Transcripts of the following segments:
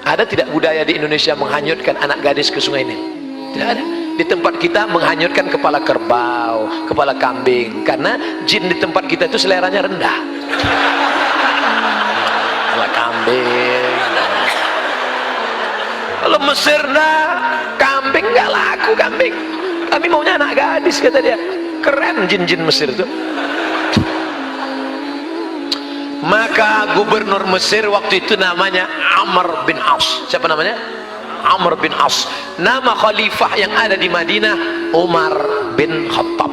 Ada tidak budaya di Indonesia menghanyutkan anak gadis ke sungai Nil? Tidak ada. Di tempat kita menghanyutkan kepala kerbau, kepala kambing, karena jin di tempat kita itu seleranya rendah. Kepala kambing. Kalau Mesir nah, kambing nggak laku kambing. Kami maunya anak gadis, kata dia. Keren jin-jin Mesir itu. Maka gubernur Mesir waktu itu namanya Amr bin As. Siapa namanya? Amr bin As. Nama khalifah yang ada di Madinah Umar bin Khattab.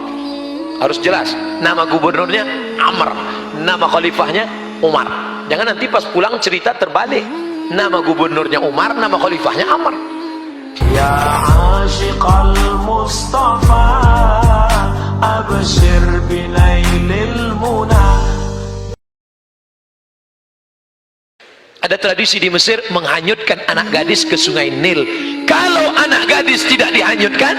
Harus jelas, nama gubernurnya Amr, nama khalifahnya Umar. Jangan nanti pas pulang cerita terbalik. Nama gubernurnya Umar, nama khalifahnya Amr. Ya ashiqal Mustafa abshir binailil muna. Ada tradisi di Mesir menghanyutkan anak gadis ke sungai Nil. Kalau anak gadis tidak dihanyutkan,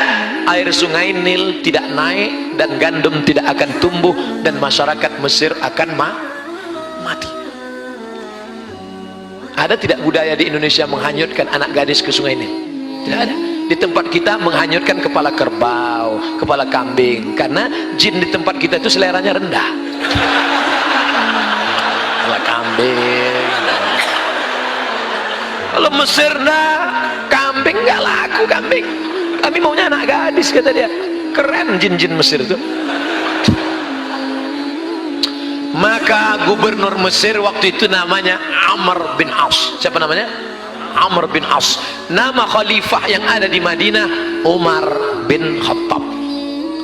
air sungai Nil tidak naik dan gandum tidak akan tumbuh dan masyarakat Mesir akan mati. Ada tidak budaya di Indonesia menghanyutkan anak gadis ke sungai Nil? Tidak ada. Di tempat kita menghanyutkan kepala kerbau, kepala kambing, karena jin di tempat kita itu seleranya rendah. Kepala kambing. Kalau Mesir nah, kambing nggak laku kambing. Kami maunya anak gadis, kata dia. Keren jin-jin Mesir itu. Maka gubernur Mesir waktu itu namanya Amr bin As. Siapa namanya? Amr bin As. Nama khalifah yang ada di Madinah Umar bin Khattab.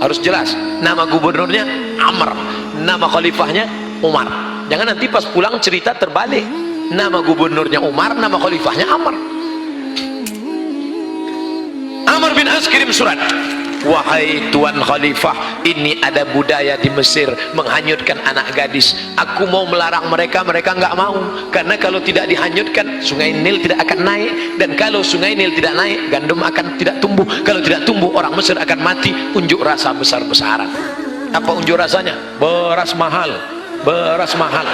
Harus jelas, nama gubernurnya Amr, nama khalifahnya Umar. Jangan nanti pas pulang cerita terbalik. Nama gubernurnya Umar, nama khalifahnya Amr. Amr bin As kirim surat. Wahai Tuan Khalifah, ini ada budaya di Mesir menghanyutkan anak gadis. Aku mau melarang mereka, mereka nggak mau. Karena kalau tidak dihanyutkan, sungai Nil tidak akan naik. Dan kalau sungai Nil tidak naik, gandum akan tidak tumbuh. Kalau tidak tumbuh, orang Mesir akan mati. Unjuk rasa besar-besaran. Apa unjuk rasanya? Beras mahal. Beras mahal.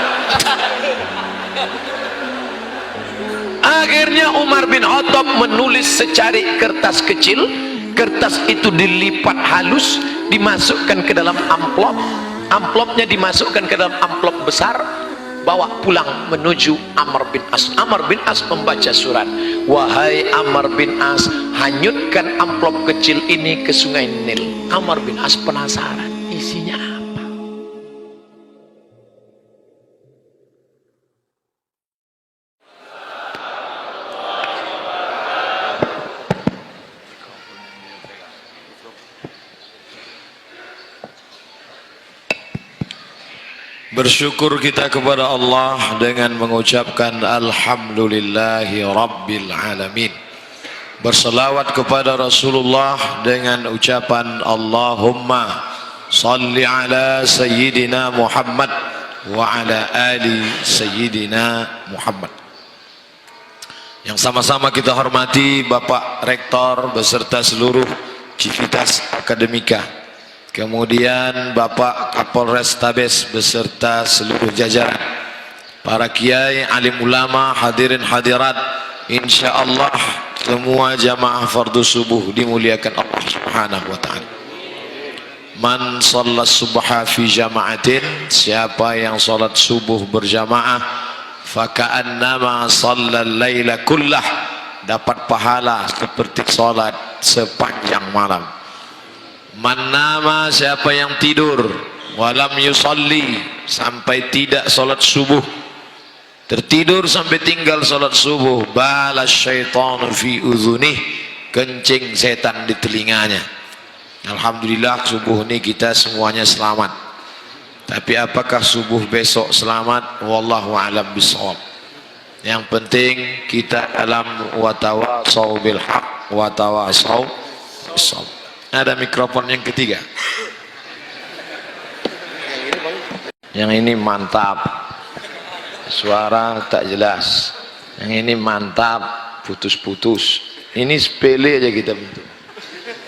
Akhirnya Umar bin Khattab menulis secari kertas kecil. Kertas itu dilipat halus, dimasukkan ke dalam amplop. Amplopnya dimasukkan ke dalam amplop besar, bawa pulang menuju Amr bin As. Amr bin As membaca surat. Wahai Amr bin As, hanyutkan amplop kecil ini ke sungai Nil. Amr bin As penasaran, isinya apa? Bersyukur kita kepada Allah dengan mengucapkan Alhamdulillahi Rabbil Alamin. Berselawat kepada Rasulullah dengan ucapan Allahumma salli ala Sayyidina Muhammad wa ala ali Sayyidina Muhammad. Yang sama-sama kita hormati Bapak Rektor beserta seluruh Civitas Akademika. Kemudian Bapak Kapolres Tabes beserta seluruh jajaran, para kiai, alim ulama, hadirin hadirat, insyaallah semua jamaah fardu subuh dimuliakan Allah Subhanahu wa taala. Man shalla subha fi jama'atin, siapa yang salat subuh berjamaah, faka'annama shallal laila kullah, dapat pahala seperti salat sepanjang malam. Man nama, siapa yang tidur walam yusalli, sampai tidak salat subuh, tertidur sampai tinggal salat subuh, balas syaitanu fi udhunih, kencing setan di telinganya. Alhamdulillah subuh ini kita semuanya selamat. Tapi apakah subuh besok selamat? Wallahu a'lam bishawab. Yang penting kita dalam watawasau bil haq watawasau bis-sabr. Ada mikrofon yang ketiga. Yang ini mantap, suara tak jelas. Yang ini mantap, putus-putus. Ini sepele aja kita bentuk,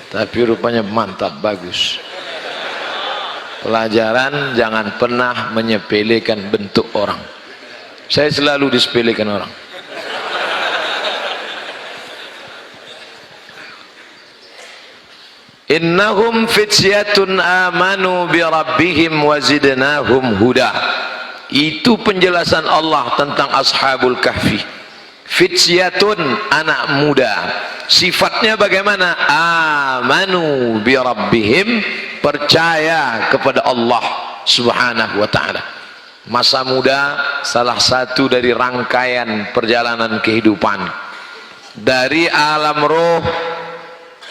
tapi rupanya mantap, bagus. Pelajaran, jangan pernah menyepelekan bentuk orang. Saya selalu disepelekan orang. innahum fityatun amanu bi rabbihim wa zidnahum huda. Itu penjelasan Allah tentang ashabul kahfi. Fityatun, anak muda. Sifatnya bagaimana? Amanu bi rabbihim, percaya kepada Allah subhanahu wa ta'ala. Masa muda salah satu dari rangkaian perjalanan kehidupan, dari alam roh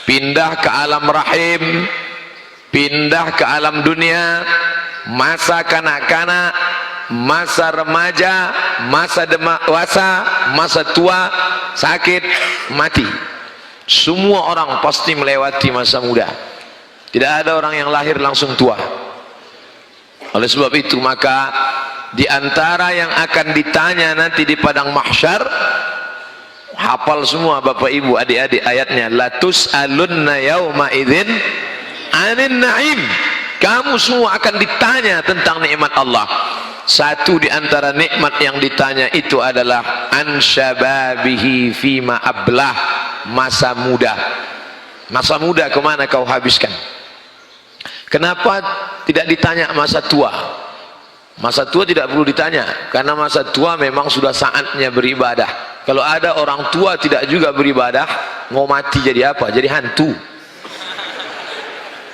pindah ke alam rahim, pindah ke alam dunia, masa kanak-kanak, masa remaja, masa dewasa, masa tua, sakit, mati. Semua orang pasti melewati masa muda. Tidak ada orang yang lahir langsung tua. Oleh sebab itu maka di antara yang akan ditanya nanti di padang mahsyar, hafal semua bapak ibu adik-adik ayatnya, latus alunna yauma idzin anin naim. Kamu semua akan ditanya tentang nikmat Allah. Satu di antara nikmat yang ditanya itu adalah an syababihi fima ablah, masa muda. Masa muda kemana kau habiskan? Kenapa tidak ditanya masa tua? Masa tua tidak perlu ditanya, karena masa tua memang sudah saatnya beribadah. Kalau ada orang tua tidak juga beribadah, mau mati jadi apa? Jadi hantu.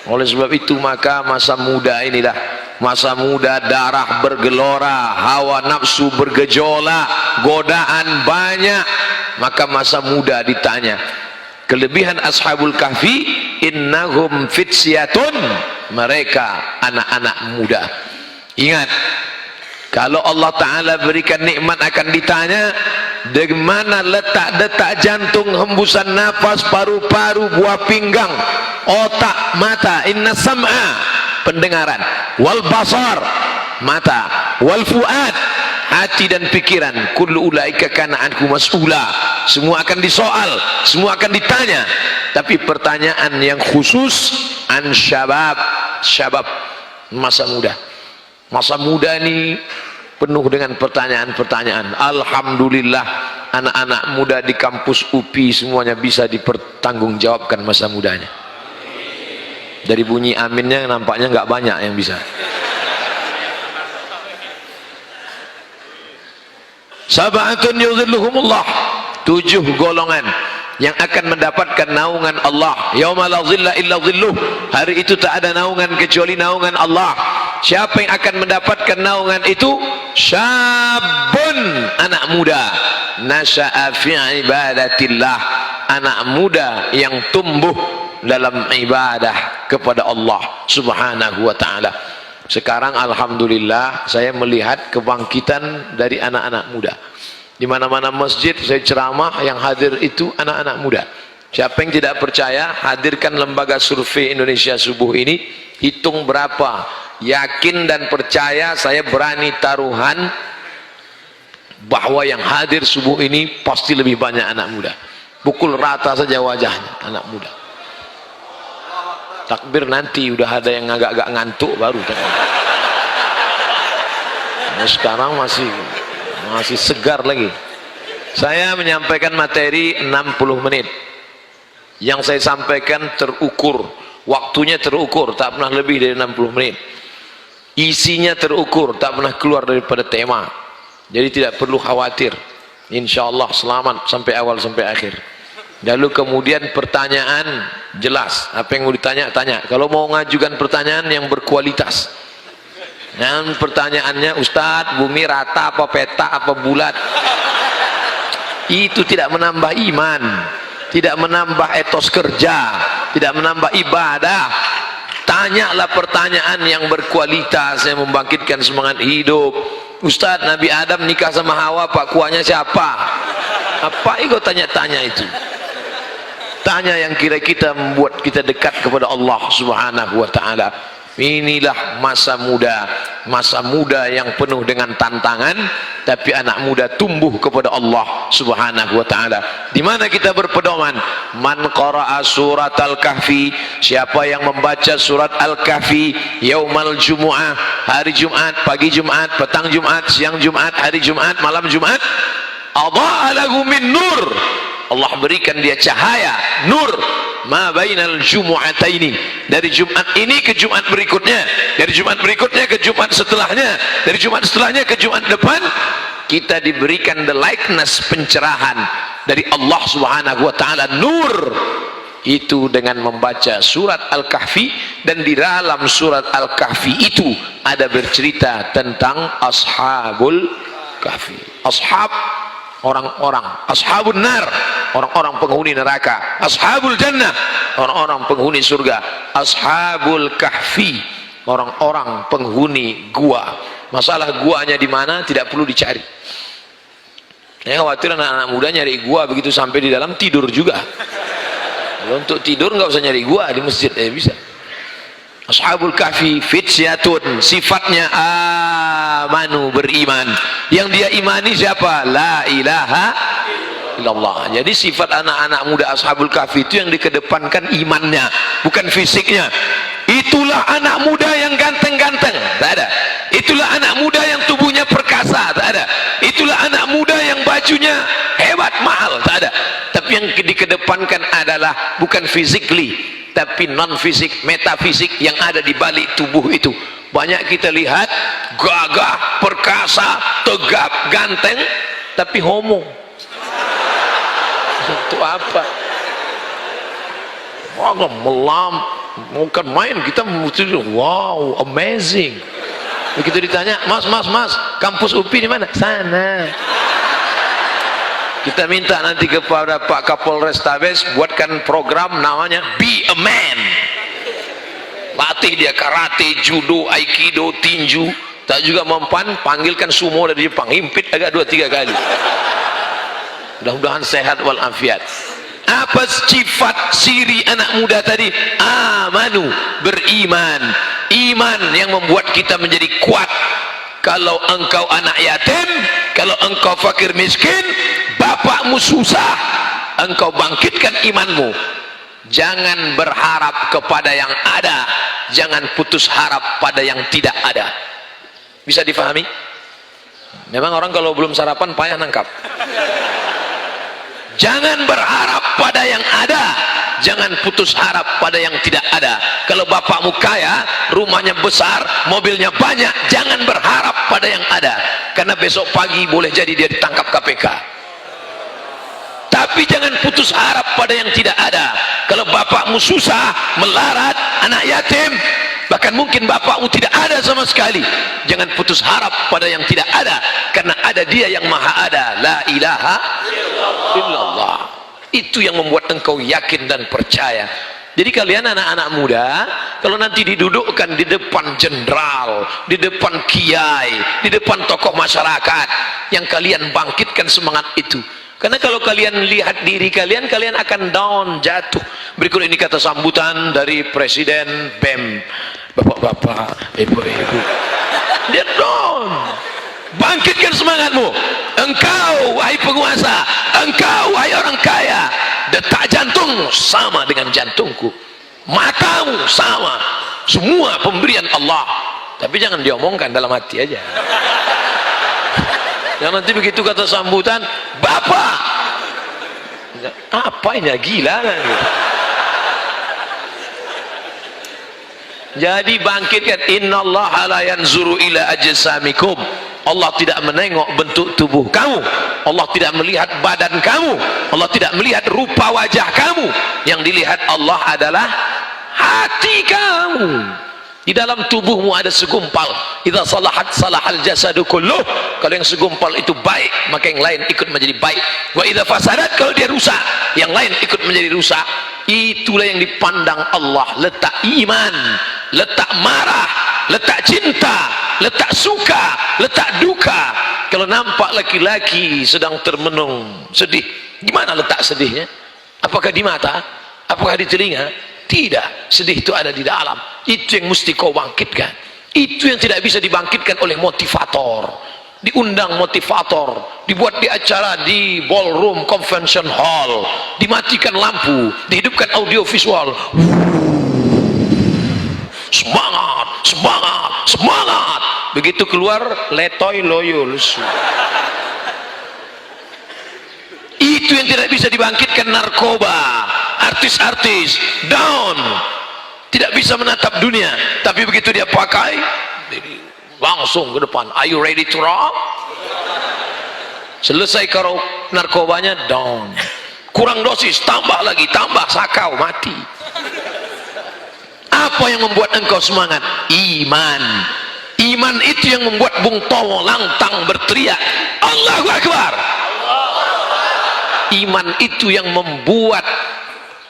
Oleh sebab itu maka masa muda inilah, masa muda darah bergelora, hawa nafsu bergejolak, godaan banyak. Maka masa muda ditanya. Kelebihan ashabul kahfi, innahum fityatun, mereka anak-anak muda. Ingat, kalau Allah Ta'ala berikan nikmat akan ditanya di mana letak detak jantung, hembusan nafas, paru-paru, buah pinggang, otak, mata. Inna sam'a, pendengaran, wal basar, mata, wal fuad, hati dan pikiran. Kullu ulaika kana anhu mas'ula. Semua akan disoal, semua akan ditanya. Tapi pertanyaan yang khusus an syabab, syabab, masa muda. Masa muda ini penuh dengan pertanyaan-pertanyaan. Alhamdulillah anak-anak muda di kampus UPI semuanya bisa dipertanggungjawabkan masa mudanya. Dari bunyi aminnya nampaknya nggak banyak yang bisa. Sab'atun yudhilluhumullah, 7 golongan yang akan mendapatkan naungan Allah. Yauma la dhilla illa dhilluh, hari itu tak ada naungan kecuali naungan Allah. Siapa yang akan mendapatkan naungan itu? Syabun, anak muda, nasya'a fi ibadatillah, anak muda yang tumbuh dalam ibadah kepada Allah subhanahu wa ta'ala. Sekarang alhamdulillah saya melihat kebangkitan dari anak-anak muda. Di mana-mana masjid saya ceramah, yang hadir itu anak-anak muda. Siapa yang tidak percaya, hadirkan lembaga survei Indonesia subuh ini, hitung berapa yakin dan percaya, saya berani taruhan bahwa yang hadir subuh ini pasti lebih banyak anak muda. Pukul rata saja wajahnya anak muda. Takbir nanti udah ada yang agak-agak ngantuk baru. Nah, sekarang masih segar lagi. Saya menyampaikan materi 60 menit. Yang saya sampaikan terukur, waktunya terukur, tak pernah lebih dari 60 menit. Isinya terukur, tak pernah keluar daripada tema. Jadi tidak perlu khawatir. Insyaallah selamat sampai awal sampai akhir. Lalu kemudian pertanyaan jelas, apa yang mau ditanya tanya. Kalau mau mengajukan pertanyaan yang berkualitas, yang pertanyaannya, Ustadz, bumi rata apa peta apa bulat, itu tidak menambah iman, tidak menambah etos kerja, tidak menambah ibadah. Tanyalah pertanyaan yang berkualitas, yang membangkitkan semangat hidup. Ustadz, Nabi Adam nikah sama Hawa, pak kuahnya siapa? Apa itu tanya-tanya itu? Tanya yang kira-kira membuat kita dekat kepada Allah subhanahu wa ta'ala. Inilah masa muda yang penuh dengan tantangan, tapi anak muda tumbuh kepada Allah subhanahu wa ta'ala. Di mana kita berpedoman? Man qara'a surat al-kahfi, siapa yang membaca surat al-kahfi yaumal jumu'ah, hari Jumat, pagi Jumat, petang Jumat, siang Jumat, hari Jumat, malam Jumat, adha'a lahu min nur, Allah berikan dia cahaya, nur, ma bainal jumu'ataini, dari Jumat ini ke Jumat berikutnya, dari Jumat berikutnya ke Jumat setelahnya, dari Jumat setelahnya ke Jumat depan, kita diberikan the likeness, pencerahan dari Allah Subhanahu wa taala, nur. Itu dengan membaca surat Al-Kahfi, dan di dalam surat Al-Kahfi itu ada bercerita tentang ashabul kahfi. Ashab, orang-orang, ashabun nar, orang-orang penghuni neraka, ashabul jannah, orang-orang penghuni surga, ashabul kahfi, orang-orang penghuni gua. Masalah guanya di mana tidak perlu dicari. Saya khawatir anak-anak muda nyari gua begitu sampai di dalam tidur juga. Kalau untuk tidur nggak usah nyari gua di masjid, bisa. Ashabul kahfi fityatun, sifatnya amanu, beriman. Yang dia imani siapa? La ilaha illallah. Jadi sifat anak-anak muda ashabul kahfi itu yang dikedepankan imannya, bukan fisiknya. Itulah anak muda yang ganteng-ganteng, tak ada. Itulah anak muda yang tubuhnya perkasa, tak ada. Itulah anak muda yang bajunya hebat, mahal, tak ada. Tapi yang dikedepankan adalah bukan physically, tapi non fisik, metafisik yang ada di balik tubuh itu. Banyak kita lihat gagah, perkasa, tegap, ganteng, tapi homo. Itu apa? Wah, melam, bukan main, kita mesti wow, amazing. Begitu ditanya, mas, kampus UPI di mana? Sana. Kita minta nanti kepada Pak Kapolres Tabes buatkan program namanya Be a Man. Latih dia karate, judo, aikido, tinju. Tak juga mempan, panggilkan sumo dari Jepang, himpit agak 2-3 kali. Mudah-mudahan sehat walafiat. Apa sifat ciri anak muda tadi? Amanu, beriman. Iman yang membuat kita menjadi kuat. Kalau engkau anak yatim, kalau engkau fakir miskin, bapakmu susah, engkau bangkitkan imanmu. Jangan berharap kepada yang ada, jangan putus harap pada yang tidak ada. Bisa difahami? Memang orang kalau belum sarapan payah nangkap. Jangan berharap pada yang ada, jangan putus harap pada yang tidak ada. Kalau bapakmu kaya, rumahnya besar, mobilnya banyak, jangan berharap pada yang ada, karena besok pagi boleh jadi dia ditangkap KPK. Tapi jangan putus harap pada yang tidak ada. Kalau bapakmu susah, melarat, anak yatim, bahkan mungkin bapakmu tidak ada sama sekali, jangan putus harap pada yang tidak ada, karena ada dia yang maha ada. La ilaha illallah. Itu yang membuat engkau yakin dan percaya. Jadi kalian anak-anak muda, kalau nanti didudukkan di depan jenderal, di depan kiai, di depan tokoh masyarakat, yang kalian bangkitkan semangat itu. Karena kalau kalian lihat diri kalian, kalian akan down, jatuh. Berikut ini kata sambutan dari Presiden BEM. Bapak-bapak, ibu-ibu, dia down. Bangkitkan semangatmu. Engkau wahai penguasa, engkau wahai orang kaya, detak jantung sama dengan jantungku, matamu sama, semua pemberian Allah. Tapi jangan diomongkan, dalam hati aja. Yang nanti begitu kata sambutan, bapak, apanya gila kan? Jadi bangkitkan. Innallaha la yanzuru ila ajsamikum. Allah tidak menengok bentuk tubuh kamu, Allah tidak melihat badan kamu, Allah tidak melihat rupa wajah kamu. Yang dilihat Allah adalah hati kamu. Di dalam tubuhmu ada segumpal. Idza salahat salahal jasadu kulluh. Kalau yang segumpal itu baik, maka yang lain ikut menjadi baik. Wa idza fasadat, kalau dia rusak, yang lain ikut menjadi rusak. Itulah yang dipandang Allah. Letak iman, letak marah, letak cinta, letak suka, letak duka. Kalau nampak laki-laki sedang termenung, sedih, gimana letak sedihnya? Apakah di mata? Apakah di telinga? Tidak, sedih itu ada di dalam. Itu yang mesti kau bangkitkan. Itu yang tidak bisa dibangkitkan oleh motivator. Diundang motivator, dibuat di acara di ballroom convention hall, dimatikan lampu, dihidupkan audio visual. Semangat, semangat, semangat. Begitu keluar, letoy loyo lesu. Itu yang tidak bisa dibangkitkan narkoba. artis-artis down, tidak bisa menatap dunia, tapi begitu dia pakai langsung ke depan, are you ready to rock? Selesai karo narkobanya down, kurang dosis, tambah lagi, tambah sakau, mati. Apa yang membuat engkau semangat? Iman. Iman itu yang membuat Bung Tomo lantang berteriak Allahu Akbar. Iman itu yang membuat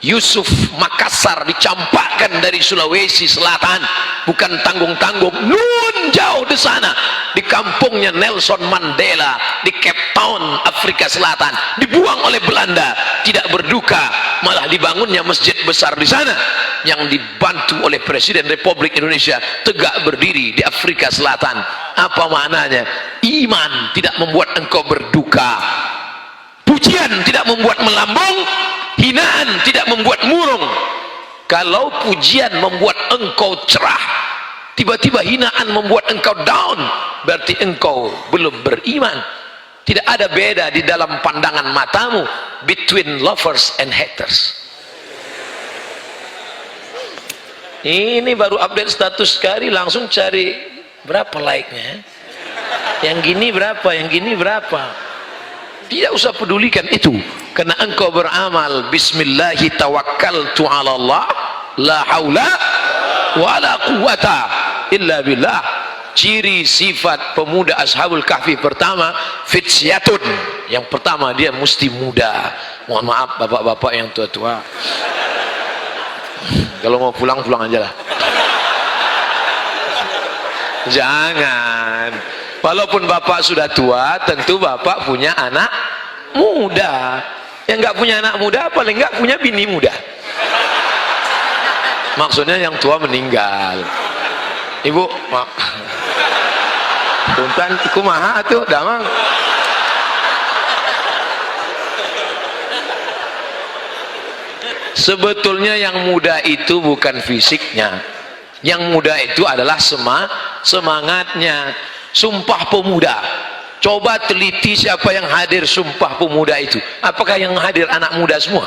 Yusuf Makassar dicampakkan dari Sulawesi Selatan, bukan tanggung-tanggung, nun jauh di sana, di kampungnya Nelson Mandela di Cape Town, Afrika Selatan, dibuang oleh Belanda, tidak berduka, malah dibangunnya masjid besar di sana yang dibantu oleh Presiden Republik Indonesia, tegak berdiri di Afrika Selatan. Apa maknanya? Iman tidak membuat engkau berduka, pujian tidak membuat melambung, hinaan tidak membuat murung. Kalau pujian membuat engkau cerah, tiba-tiba hinaan membuat engkau down, berarti engkau belum beriman. Tidak ada beda di dalam pandangan matamu between lovers and haters. Ini baru update status sekali langsung cari berapa like-nya, yang gini berapa, yang gini berapa. Tidak usah pedulikan itu, karena engkau beramal bismillahi tawakkaltu ala Allah la haula wala quwata illa billah. Ciri sifat pemuda Ashabul Kahfi pertama, fitsyatun. Yang pertama, dia mesti muda. Mohon maaf bapak-bapak yang tua-tua, kalau mau pulang, pulang aja lah. Jangan. Walaupun bapak sudah tua, tentu bapak punya anak muda. Yang nggak punya anak muda, paling nggak punya bini muda. Maksudnya yang tua meninggal. Ibu, mak. Punten, kumaha tuh, damang. Sebetulnya yang muda itu bukan fisiknya, yang muda itu adalah semangatnya. Sumpah Pemuda, coba teliti siapa yang hadir Sumpah Pemuda itu. Apakah yang hadir anak muda semua?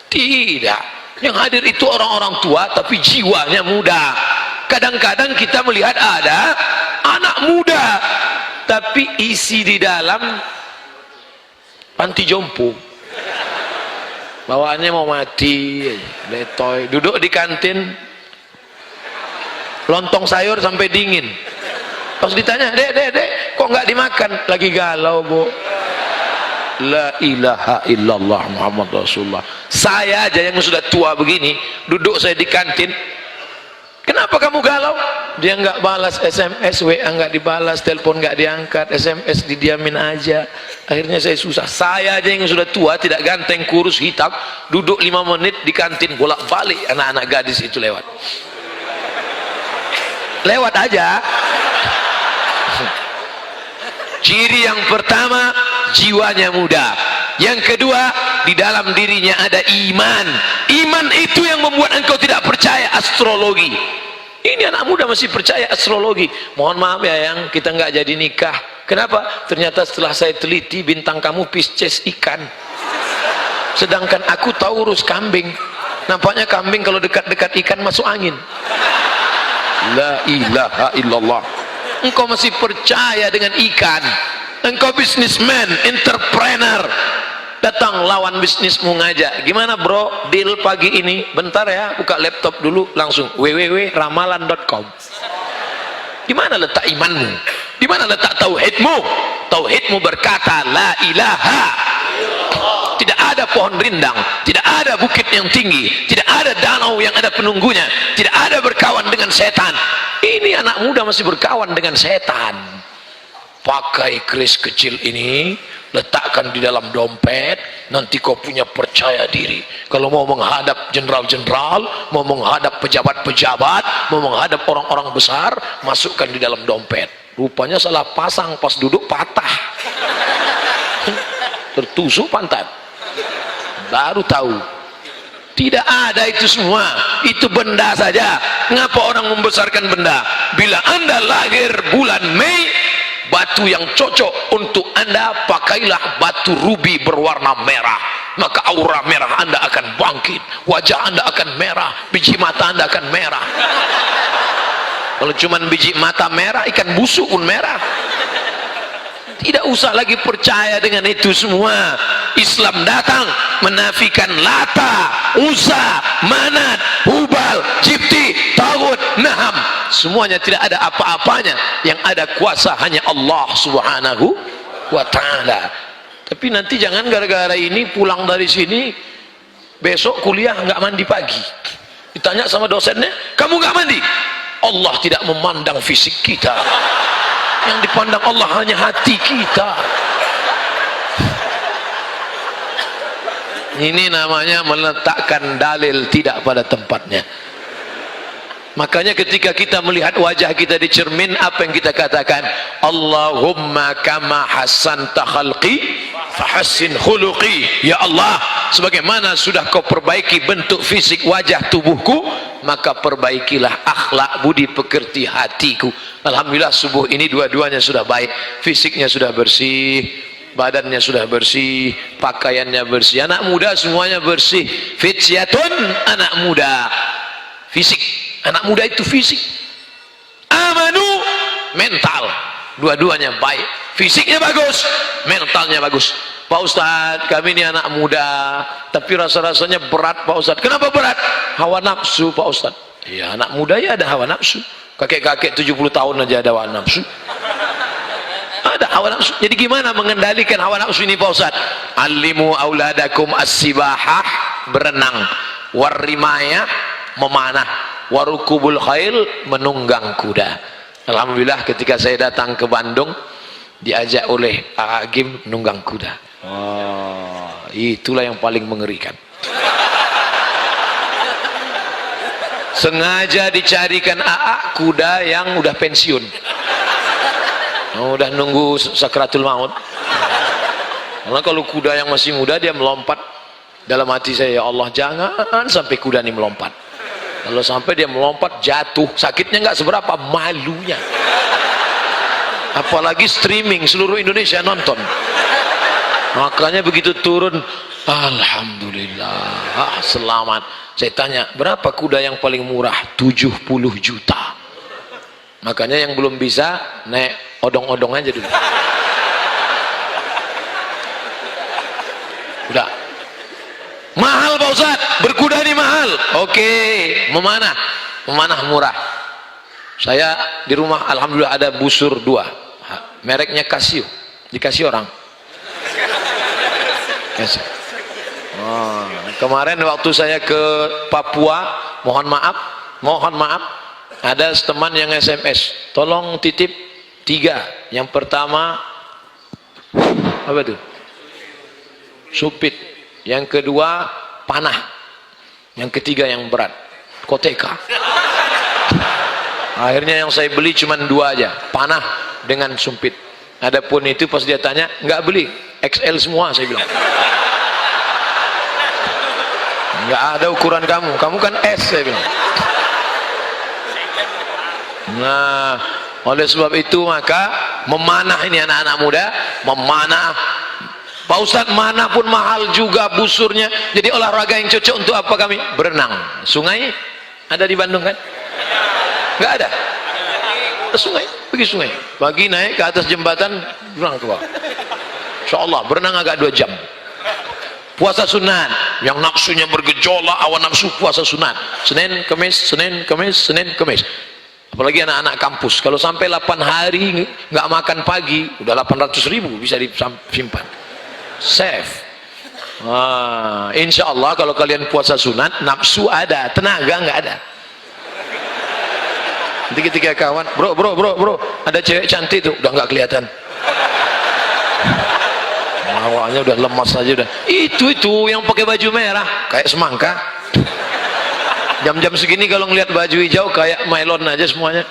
Tidak. Yang hadir itu orang-orang tua tapi jiwanya muda. Kadang-kadang kita melihat ada anak muda tapi isi di dalam panti jompo, bawaannya mau mati, letoy, duduk di kantin lontong sayur sampai dingin. Pas ditanya, dek, kok nggak dimakan? Lagi galau, Bu. La ilaha illallah Muhammad Rasulullah. Saya aja yang sudah tua begini, duduk saya di kantin, kenapa kamu galau? Dia nggak balas SMS, WA nggak dibalas, telepon nggak diangkat, SMS didiamin aja. Akhirnya saya susah. Saya aja yang sudah tua, tidak ganteng, kurus, hitam, duduk 5 menit di kantin, bolak-balik anak-anak gadis itu lewat aja. Ciri yang pertama, jiwanya muda. Yang kedua, di dalam dirinya ada iman. Iman itu yang membuat engkau tidak percaya astrologi. Ini anak muda masih percaya astrologi. Mohon maaf ya yang kita nggak jadi nikah. Kenapa? Ternyata setelah saya teliti, bintang kamu Pisces ikan, sedangkan aku Taurus kambing. Nampaknya kambing kalau dekat-dekat ikan masuk angin. La ilaha illallah. Engkau masih percaya dengan ikan. Engkau bisnismen, entrepreneur, datang lawan bisnismu ngajak, gimana bro deal pagi ini? Bentar ya, buka laptop dulu, langsung www.ramalan.com. Di mana letak imanmu? Di mana letak tauhidmu? Tauhidmu berkata la ilaha. Tidak ada pohon rindang, tidak ada bukit yang tinggi, tidak ada danau yang ada penunggunya, tidak ada berkawan dengan setan. Ini anak muda masih berkawan dengan setan. Pakai kris kecil ini, letakkan di dalam dompet, nanti kau punya percaya diri. Kalau mau menghadap jenderal-jenderal, mau menghadap pejabat-pejabat, mau menghadap orang-orang besar, masukkan di dalam dompet. Rupanya salah pasang, pas duduk patah, tertusuk pantat. Baru tahu tidak ada itu semua, itu benda saja. Ngapa orang membesarkan benda? Bila anda lahir bulan Mei, batu yang cocok untuk anda pakailah batu rubi berwarna merah. maka aura merah Anda akan bangkit, wajah Anda akan merah, biji mata Anda akan merah. Kalau cuman biji mata merah, ikan busuk pun merah. Tidak usah lagi percaya dengan itu semua. Islam datang menafikan Lata, Uzza, Manat, Hubal, Jibti, Tagut, Naham. Semuanya tidak ada apa-apanya. Yang ada kuasa hanya Allah Subhanahu wa ta'ala. Tapi nanti jangan gara-gara ini pulang dari sini, besok kuliah nggak mandi pagi. Ditanya sama dosennya, kamu nggak mandi? Allah tidak memandang fisik kita. Yang dipandang Allah hanya hati kita. Ini namanya meletakkan dalil tidak pada tempatnya. Makanya ketika kita melihat wajah kita di cermin, apa yang kita katakan? Allahumma kama hasanta khalqi fahassin khuluqi. Ya Allah, sebagaimana sudah kau perbaiki bentuk fisik wajah tubuhku, maka perbaikilah akhlak budi pekerti hatiku. Alhamdulillah subuh ini dua-duanya sudah baik. Fisiknya sudah bersih, badannya sudah bersih, pakaiannya bersih. Anak muda semuanya bersih. Fityatun, anak muda. Fisik, anak muda itu fisik. Amanu, mental. Dua-duanya baik. Fisiknya bagus, mentalnya bagus. Pak Ustadz, kami ini anak muda, tapi rasa-rasanya berat Pak Ustadz. Kenapa berat? Hawa nafsu Pak Ustadz. Ya, anak muda ya ada hawa nafsu. Kakek-kakek 70 tahun aja ada hawa nafsu. Ada hawa nafsu. Jadi gimana mengendalikan hawa nafsu ini Pak Ustadz? Alimu auladakum as-sibahah, berenang. Warrimaya, memanah. Warukubul khail, menunggang kuda. Alhamdulillah ketika saya datang ke Bandung, diajak oleh Pak Agim menunggang kuda. Oh, itulah yang paling mengerikan. Sengaja dicarikan AA kuda yang udah pensiun, udah nunggu sakratul maut. Karena kalau kuda yang masih muda dia melompat, dalam hati saya, ya Allah jangan sampai kuda ini melompat. Kalau sampai dia melompat jatuh, sakitnya nggak seberapa, malunya. Apalagi streaming seluruh Indonesia nonton. Makanya begitu turun, alhamdulillah, selamat. Saya tanya, berapa kuda yang paling murah? 70 juta. Makanya yang belum bisa naik odong-odong aja dulu. Udah. Mahal Pak Ustaz, berkuda ini mahal. Oke, memanah. Memanah murah. Saya di rumah alhamdulillah ada busur 2. Mereknya Casio. Dikasih orang. Casio. Oh, kemarin waktu saya ke Papua, mohon maaf, ada teman yang SMS, tolong titip 3. Yang pertama apa tuh? Supit. Yang kedua panah. Yang ketiga yang berat, koteka. Akhirnya yang saya beli cuma 2 aja, panah dengan sumpit. Adapun itu pas dia tanya, nggak beli, XL semua saya bilang. Nggak ada ukuran kamu kan S saya bilang. Nah, oleh sebab itu maka memanah ini anak-anak muda, memanah. Pak Ustadz, mana pun mahal juga busurnya. Jadi olahraga yang cocok untuk apa kami? Berenang. Sungai ada di Bandung kan? Nggak ada. Sungai, pergi sungai. Pagi naik ke atas jembatan, berenang ke bawah. Insyaallah berenang agak 2 jam. Puasa sunat, yang nafsunya bergejolak, awan nafsu puasa sunat. Senin, Kamis, Senin, Kamis, Senin, Kamis. Apalagi anak-anak kampus, kalau sampai 8 hari nggak makan pagi, udah 800.000 bisa disimpan. Save. Insya Allah kalau kalian puasa sunat, nafsu ada, tenaga nggak ada. Nanti ketika kawan, bro, ada cewek cantik tuh, udah nggak kelihatan. Awalnya udah lemas aja udah. Itu yang pakai baju merah kayak semangka. Jam-jam segini kalau ngelihat baju hijau kayak mylon aja semuanya.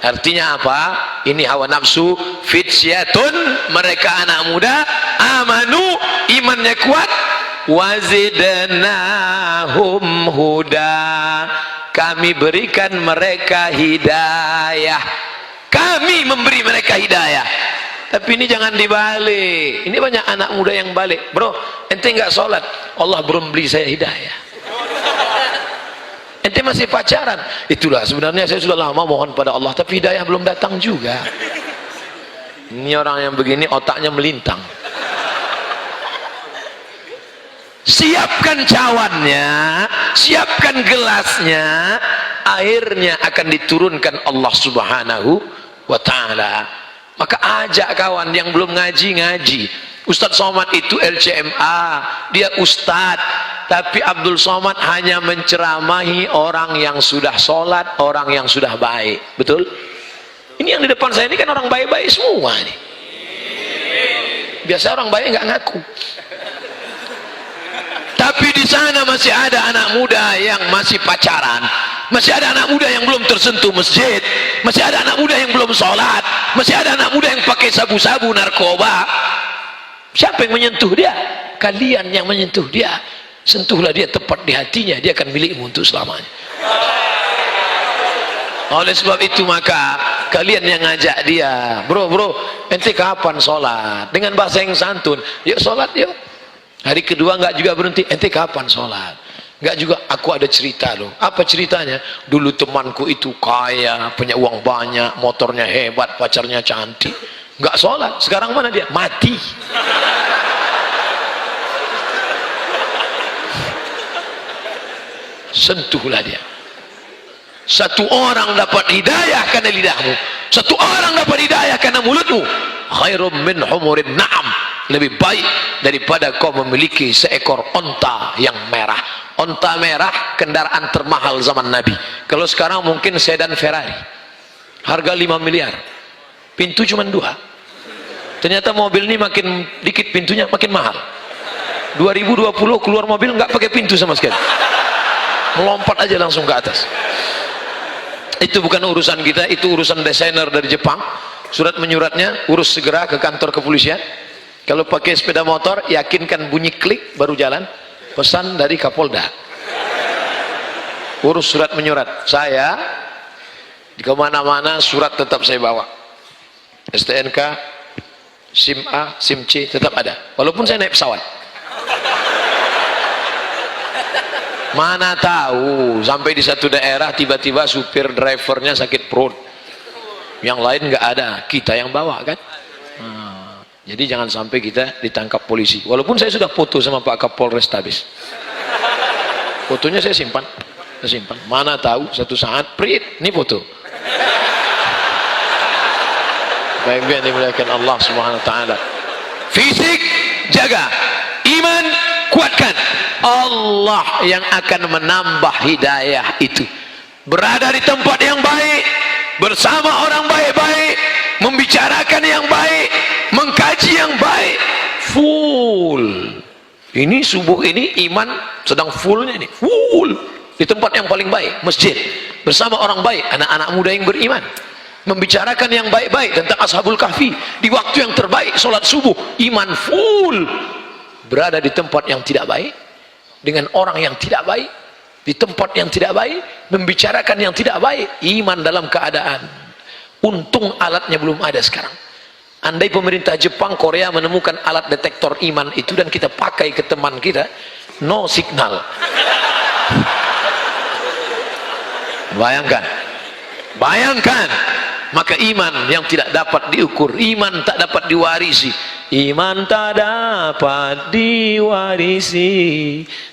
Artinya apa? Ini hawa nafsu. Fityatun, mereka anak muda, amanu, imannya kuat, wazidnahum huda, kami berikan mereka hidayah. Kami memberi mereka hidayah. Tapi ini jangan dibalik. Ini banyak anak muda yang balik. Bro, ente nggak sholat, Allah belum beli saya hidayah. Ente masih pacaran, itulah sebenarnya saya sudah lama mohon pada Allah, tapi hidayah belum datang juga. Ini orang yang begini otaknya melintang. Siapkan cawannya, siapkan gelasnya, airnya akan diturunkan Allah Subhanahu wa ta'ala. Maka ajak kawan yang belum ngaji. Ustadz Somad itu LCMA, dia ustadz, tapi Abdul Somad hanya menceramahi orang yang sudah sholat, orang yang sudah baik. Betul? Ini yang di depan saya ini kan orang baik-baik semua nih. Biasa orang baik nggak ngaku. Tapi di sana masih ada anak muda yang masih pacaran, masih ada anak muda yang belum tersentuh masjid, masih ada anak muda yang belum sholat, masih ada anak muda yang pakai sabu-sabu narkoba. Siapa yang menyentuh dia? Kalian yang menyentuh dia. Sentuhlah dia tepat di hatinya, dia akan milikmu untuk selamanya. Oleh sebab itu maka kalian yang ngajak dia, bro, ente kapan sholat? Dengan bahasa yang santun, yuk sholat yuk. Hari kedua nggak juga berhenti, ente kapan sholat? Nggak juga, aku ada cerita loh. Apa ceritanya? Dulu temanku itu kaya, punya uang banyak, motornya hebat, pacarnya cantik, nggak sholat. Sekarang mana dia? Mati. Sentuhlah dia. Satu orang dapat hidayah karena lidahmu, satu orang dapat hidayah karena mulutmu. Khairum min humurin na'am, lebih baik daripada kau memiliki seekor onta yang merah. Onta merah kendaraan termahal zaman Nabi. Kalau sekarang mungkin sedan Ferrari, harga 5 miliar, pintu cuma 2. Ternyata mobil ini makin dikit pintunya makin mahal. 2020 keluar mobil nggak pakai pintu sama sekali, melompat aja langsung ke atas. Itu bukan urusan kita, itu urusan desainer dari Jepang. Surat menyuratnya, urus segera ke kantor kepolisian. Kalau pakai sepeda motor, yakinkan bunyi klik baru jalan. Pesan dari Kapolda. Urus surat menyurat. Saya di kemana-mana surat tetap saya bawa. STNK, SIM A, SIM C tetap ada. Walaupun saya naik pesawat. Mana tahu sampai di satu daerah tiba-tiba supir drivernya sakit perut, yang lain nggak ada, kita yang bawa kan. Jadi jangan sampai kita ditangkap polisi. Walaupun saya sudah foto sama Pak Kapolres Tabes, fotonya saya simpan. Mana tahu satu saat prit, ini foto. Baik-baik dimuliakan Allah Subhanahu Wa Taala. Fisik jaga, iman kuatkan. Allah yang akan menambah hidayah itu. Berada di tempat yang baik, bersama orang baik-baik, membicarakan yang baik, mengkaji yang baik, full. Ini subuh ini iman sedang fullnya nih, full di tempat yang paling baik, masjid, bersama orang baik, anak-anak muda yang beriman, membicarakan yang baik-baik tentang Ashabul Kahfi di waktu yang terbaik, sholat subuh, iman full. Berada di tempat yang tidak baik, dengan orang yang tidak baik, di tempat yang tidak baik, membicarakan yang tidak baik, iman dalam keadaan. Untung alatnya belum ada sekarang. Andai pemerintah Jepang, Korea menemukan alat detektor iman itu dan kita pakai ke teman kita, no signal. Bayangkan, maka iman yang tidak dapat diukur, iman tak dapat diwarisi. Iman tak dapat diwarisi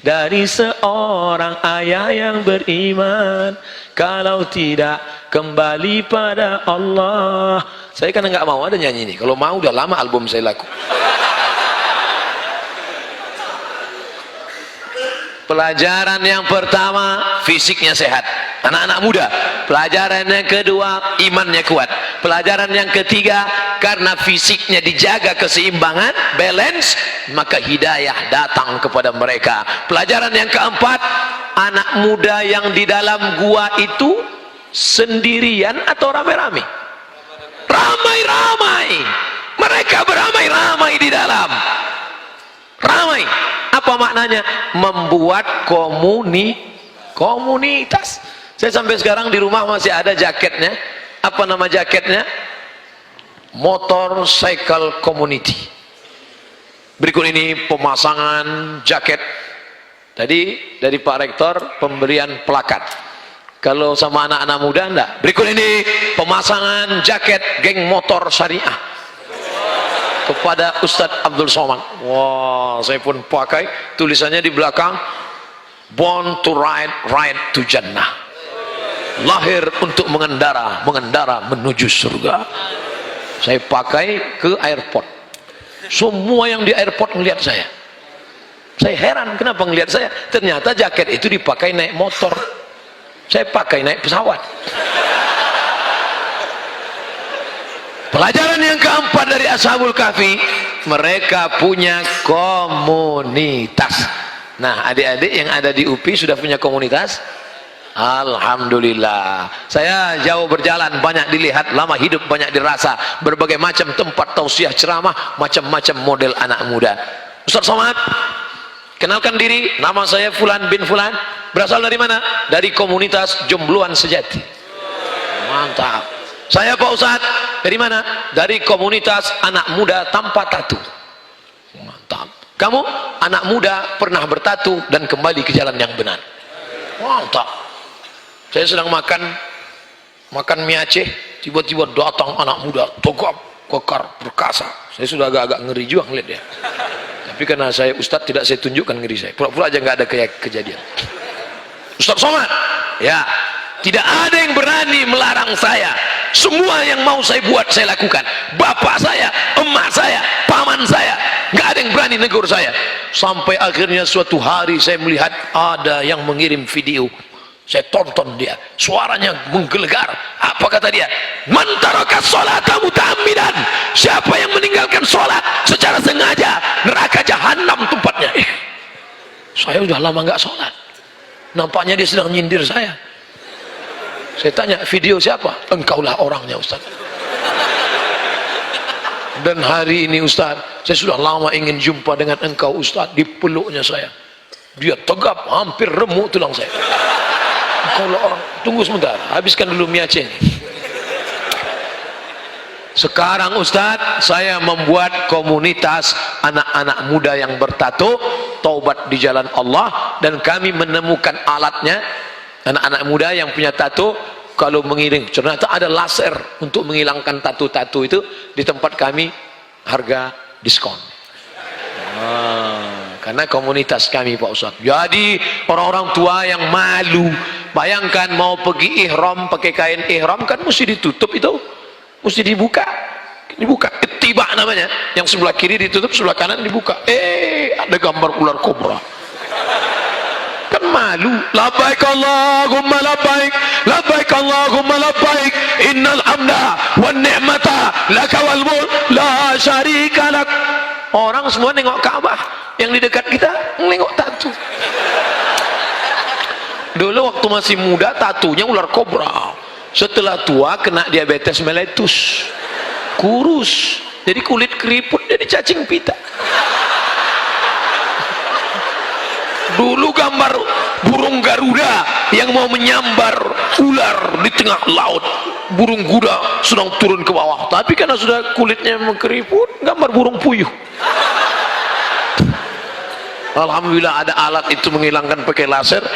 dari seorang ayah yang beriman kalau tidak kembali pada Allah. Saya kan nggak mau ada nyanyi ini. Kalau mau udah lama album saya laku. Pelajaran yang pertama, fisiknya sehat, anak-anak muda. Pelajaran yang kedua, imannya kuat. Pelajaran yang ketiga, karena fisiknya dijaga keseimbangan, balance, maka hidayah datang kepada mereka. Pelajaran yang keempat, anak muda yang di dalam gua itu sendirian atau ramai-ramai? Ramai-ramai. Mereka beramai-ramai di dalam. Ramai. Apa maknanya? Membuat komunitas. Saya sampai sekarang di rumah masih ada jaketnya. Apa nama jaketnya? Motorcycle Community. Berikut ini pemasangan jaket. Tadi dari Pak Rektor pemberian plakat. Kalau sama anak-anak muda enggak. Berikut ini pemasangan jaket geng motor syariah kepada Ustadz Abdul Somad. Wah, saya pun pakai, tulisannya di belakang, Born to Ride, Ride to Jannah. Lahir untuk mengendara, mengendara menuju surga. Saya pakai ke airport. Semua yang di airport ngelihat saya. Saya heran kenapa ngelihat saya. Ternyata jaket itu dipakai naik motor. Saya pakai naik pesawat. Pelajaran yang keempat dari Ashabul Kahfi, mereka punya komunitas. Nah, adik-adik yang ada di UPI sudah punya komunitas? Alhamdulillah. Saya jauh berjalan, banyak dilihat, lama hidup banyak dirasa, berbagai macam tempat tausiah ceramah, macam-macam model anak muda. Ustaz Somad, kenalkan diri, nama saya Fulan bin Fulan. Berasal dari mana? Dari komunitas Jombloan Sejati. Mantap. Saya Pak Ustaz, dari mana? Dari komunitas anak muda tanpa tato. Mantap. Kamu anak muda pernah bertatu dan kembali ke jalan yang benar. Mantap. Saya sedang makan mie Aceh, tiba-tiba datang anak muda, tegap, kekar, perkasa. Saya sudah agak-agak ngeri juga ngeliat dia. Tapi karena saya Ustadz, tidak saya tunjukkan ngeri saya. Pura-pura aja nggak ada kejadian. Ustadz Somad, ya, tidak ada yang berani melarang saya. Semua yang mau saya buat saya lakukan. Bapak saya, emak saya, paman saya, nggak ada yang berani negur saya. Sampai akhirnya suatu hari saya melihat ada yang mengirim video. Saya tonton dia, suaranya menggelegar. Apa kata dia? Man taraka sholata muta'ammidan. Siapa yang meninggalkan sholat secara sengaja, neraka jahanam tempatnya. Saya udah lama nggak sholat. Nampaknya dia sedang nyindir saya. Saya tanya, video siapa? Engkaulah orangnya, Ustaz. Dan hari ini Ustaz, saya sudah lama ingin jumpa dengan engkau Ustaz. Dipeluknya saya. Dia tegap, hampir remuk tulang saya. Kalau orang, tunggu sebentar, habiskan dulu mie Aceh. Sekarang Ustadz, saya membuat komunitas anak-anak muda yang bertato, taubat di jalan Allah, dan kami menemukan alatnya. Anak-anak muda yang punya tato, kalau mengiring, ternyata ada laser untuk menghilangkan tato-tato itu. Di tempat kami harga diskon. Karena komunitas kami Pak Ustaz. Jadi orang-orang tua yang malu, bayangkan mau pergi ihram, pakai kain ihram kan mesti ditutup itu, mesti dibuka, tiba namanya, yang sebelah kiri ditutup, sebelah kanan dibuka. Ada gambar ular kobra, kan malu. Labbaik Allahumma labbaik, labbaik Allahumma labbaik, innal hamda wan ni'mata laka wal mulk la syarika lak. Orang semua nengok Ka'bah, yang di dekat kita nengok tatu. Dulu waktu masih muda tatunya ular kobra, setelah tua kena diabetes meletus, kurus, jadi kulit keriput, jadi cacing pita. Dulu gambar burung Garuda yang mau menyambar ular di tengah laut, burung kuda sedang turun ke bawah, tapi karena sudah kulitnya mengkeriput, gambar burung puyuh. Alhamdulillah ada alat itu menghilangkan pakai laser,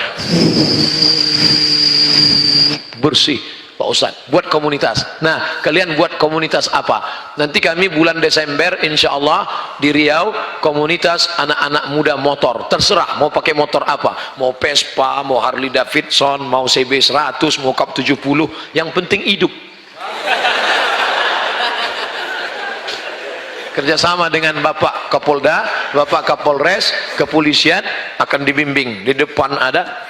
bersih Pak Ustadz. Buat komunitas. Nah, kalian buat komunitas apa? Nanti kami bulan Desember insya Allah di Riau, komunitas anak-anak muda motor. Terserah mau pakai motor apa, mau Vespa, mau Harley Davidson, mau CB 100, mau Cup 70, yang penting hidup. Kerjasama dengan Bapak Kapolda, Bapak Kapolres, kepolisian akan dibimbing. Di depan ada.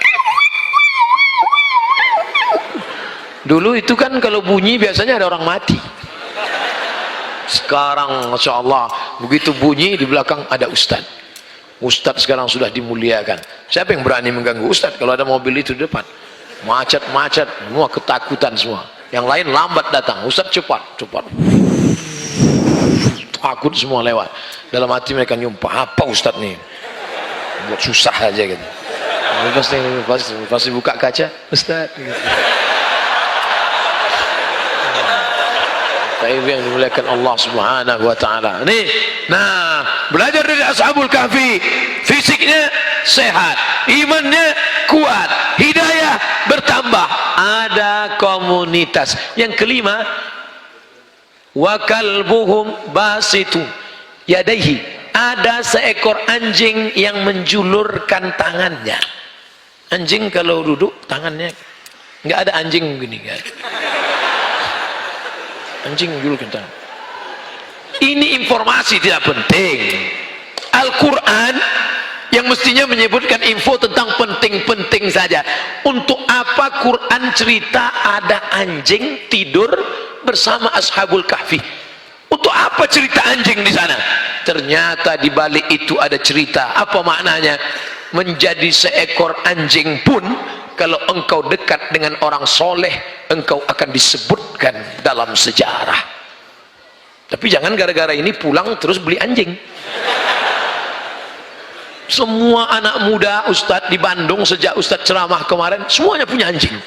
Dulu itu kan kalau bunyi biasanya ada orang mati. Sekarang Masya Allah, begitu bunyi di belakang ada Ustadz. Ustadz sekarang sudah dimuliakan. Siapa yang berani mengganggu Ustadz kalau ada mobil itu di depan? Macet-macet, semua ketakutan semua. Yang lain lambat datang, Ustadz cepat. Takut semua lewat. Dalam hati mereka nyumpah, apa Ustadz nih? Buat susah aja gitu. Pasti buka kaca, Ustadz gitu. Ibu yang dimuliakan Allah Subhanahu wa taala. Nih, nah, belajar dari Ashabul Kahfi, fisiknya sehat, imannya kuat, hidayah bertambah, ada komunitas. Yang kelima, wa kalbuhum basitu yadaihi, ada seekor anjing yang menjulurkan tangannya. Anjing kalau duduk tangannya, nggak ada anjing begini kan. Anjing menjulurkan tangan. Ini informasi tidak penting. Al-Quran yang mestinya menyebutkan info tentang penting-penting saja. Untuk apa Quran cerita ada anjing tidur bersama Ashabul Kahfi? Untuk apa cerita anjing di sana? Ternyata di balik itu ada cerita. Apa maknanya? Menjadi seekor anjing pun, kalau engkau dekat dengan orang soleh, engkau akan disebutkan dalam sejarah. Tapi jangan gara-gara ini pulang terus beli anjing. Semua anak muda Ustadz di Bandung sejak Ustadz ceramah kemarin semuanya punya anjing.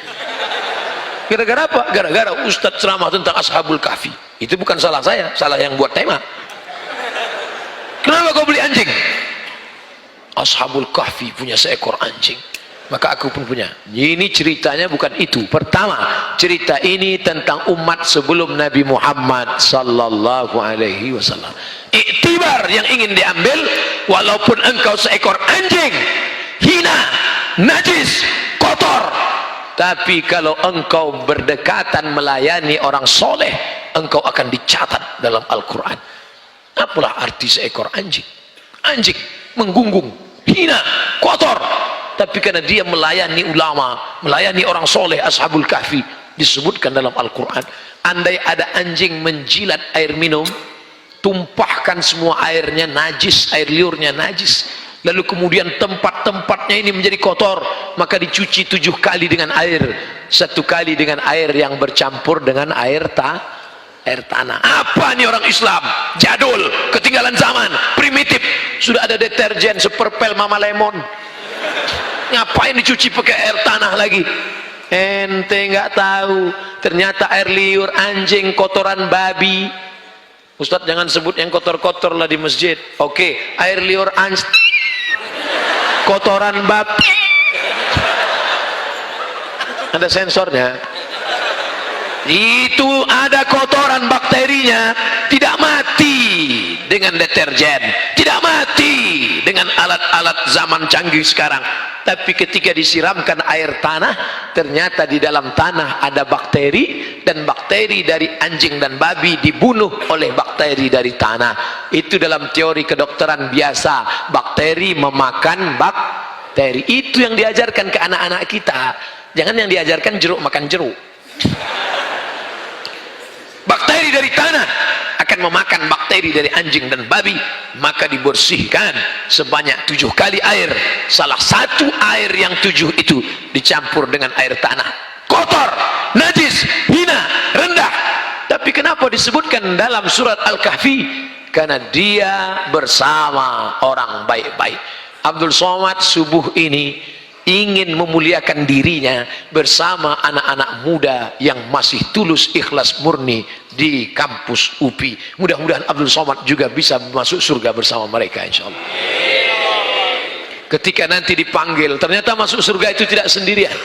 Gara-gara apa? Gara-gara Ustadz ceramah tentang Ashabul Kahfi. Itu bukan salah saya, salah yang buat tema. Kenapa kau beli anjing? Ashabul Kahfi punya seekor anjing, maka aku pun punya. Ini ceritanya bukan itu. Pertama, cerita ini tentang umat sebelum Nabi Muhammad sallallahu alaihi wasallam. Iktibar yang ingin diambil, walaupun engkau seekor anjing, hina, najis, kotor, tapi kalau engkau berdekatan melayani orang soleh, engkau akan dicatat dalam Al-Quran. Apalah arti seekor anjing? Anjing menggunggung, hina, kotor, tapi karena dia melayani ulama, melayani orang soleh, Ashabul Kahfi, disebutkan dalam Al-Quran. Andai ada anjing menjilat air minum, tumpahkan semua airnya najis, air liurnya najis, lalu kemudian tempat-tempatnya ini menjadi kotor, maka dicuci 7 kali dengan air, 1 kali dengan air yang bercampur dengan air tanah. Apa nih orang Islam? Jadul, ketinggalan zaman, primitif. Sudah ada deterjen seperpel Mama Lemon. Ngapain dicuci pakai air tanah lagi? Ente nggak tahu, ternyata air liur anjing, kotoran babi. Ustadz jangan sebut yang kotor-kotor lah di masjid. Oke, air liur anjing, kotoran babi. Ada sensornya. Itu ada kotoran, bakterinya tidak mati dengan deterjen, tidak mati dengan alat-alat zaman canggih sekarang, tapi ketika disiramkan air tanah, ternyata di dalam tanah ada bakteri, dan bakteri dari anjing dan babi dibunuh oleh bakteri dari tanah. Itu dalam teori kedokteran biasa, bakteri memakan bakteri. Itu yang diajarkan ke anak-anak kita. Jangan yang diajarkan jeruk makan jeruk. Bakteri dari tanah akan memakan bakteri dari anjing dan babi, maka dibersihkan sebanyak 7 kali air. Salah satu air yang 7 itu dicampur dengan air tanah. Kotor, najis, hina, rendah. Tapi kenapa disebutkan dalam surat Al-Kahfi? Karena dia bersama orang baik-baik. Abdul Somad subuh ini ingin memuliakan dirinya bersama anak-anak muda yang masih tulus, ikhlas, murni di kampus UPI. Mudah-mudahan Abdul Somad juga bisa masuk surga bersama mereka, insya Allah. Ketika nanti dipanggil, ternyata masuk surga itu tidak sendirian.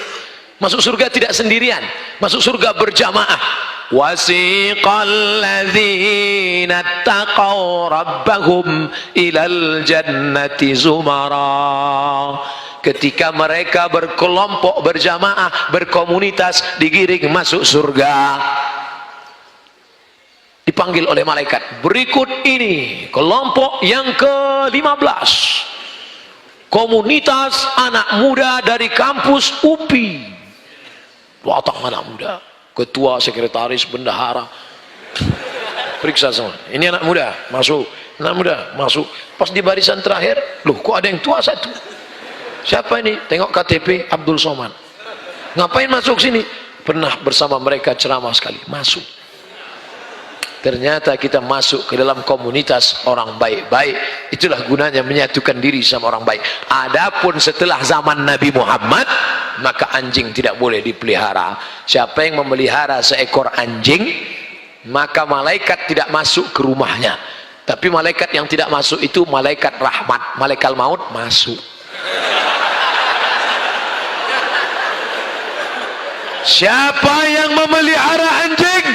Masuk surga tidak sendirian, masuk surga berjamaah. Wasiqal ladzina taqaw rabbahum ilal jannati zumara. Ketika mereka berkelompok, berjamaah, berkomunitas, digiring masuk surga, dipanggil oleh malaikat. Berikut ini kelompok yang ke-15, komunitas anak muda dari kampus UPI. Watak anak muda, ketua, sekretaris, bendahara, periksa semua. Ini anak muda masuk, anak muda masuk. Pas di barisan terakhir, loh kok ada yang tua satu? Siapa ini? Tengok KTP Abdul Somad. Ngapain masuk sini? Pernah bersama mereka ceramah sekali. Masuk. Ternyata kita masuk ke dalam komunitas orang baik-baik. Itulah gunanya menyatukan diri sama orang baik. Adapun setelah zaman Nabi Muhammad, maka anjing tidak boleh dipelihara. Siapa yang memelihara seekor anjing, maka malaikat tidak masuk ke rumahnya. Tapi malaikat yang tidak masuk itu malaikat rahmat, malaikat maut masuk. Siapa yang memelihara anjing,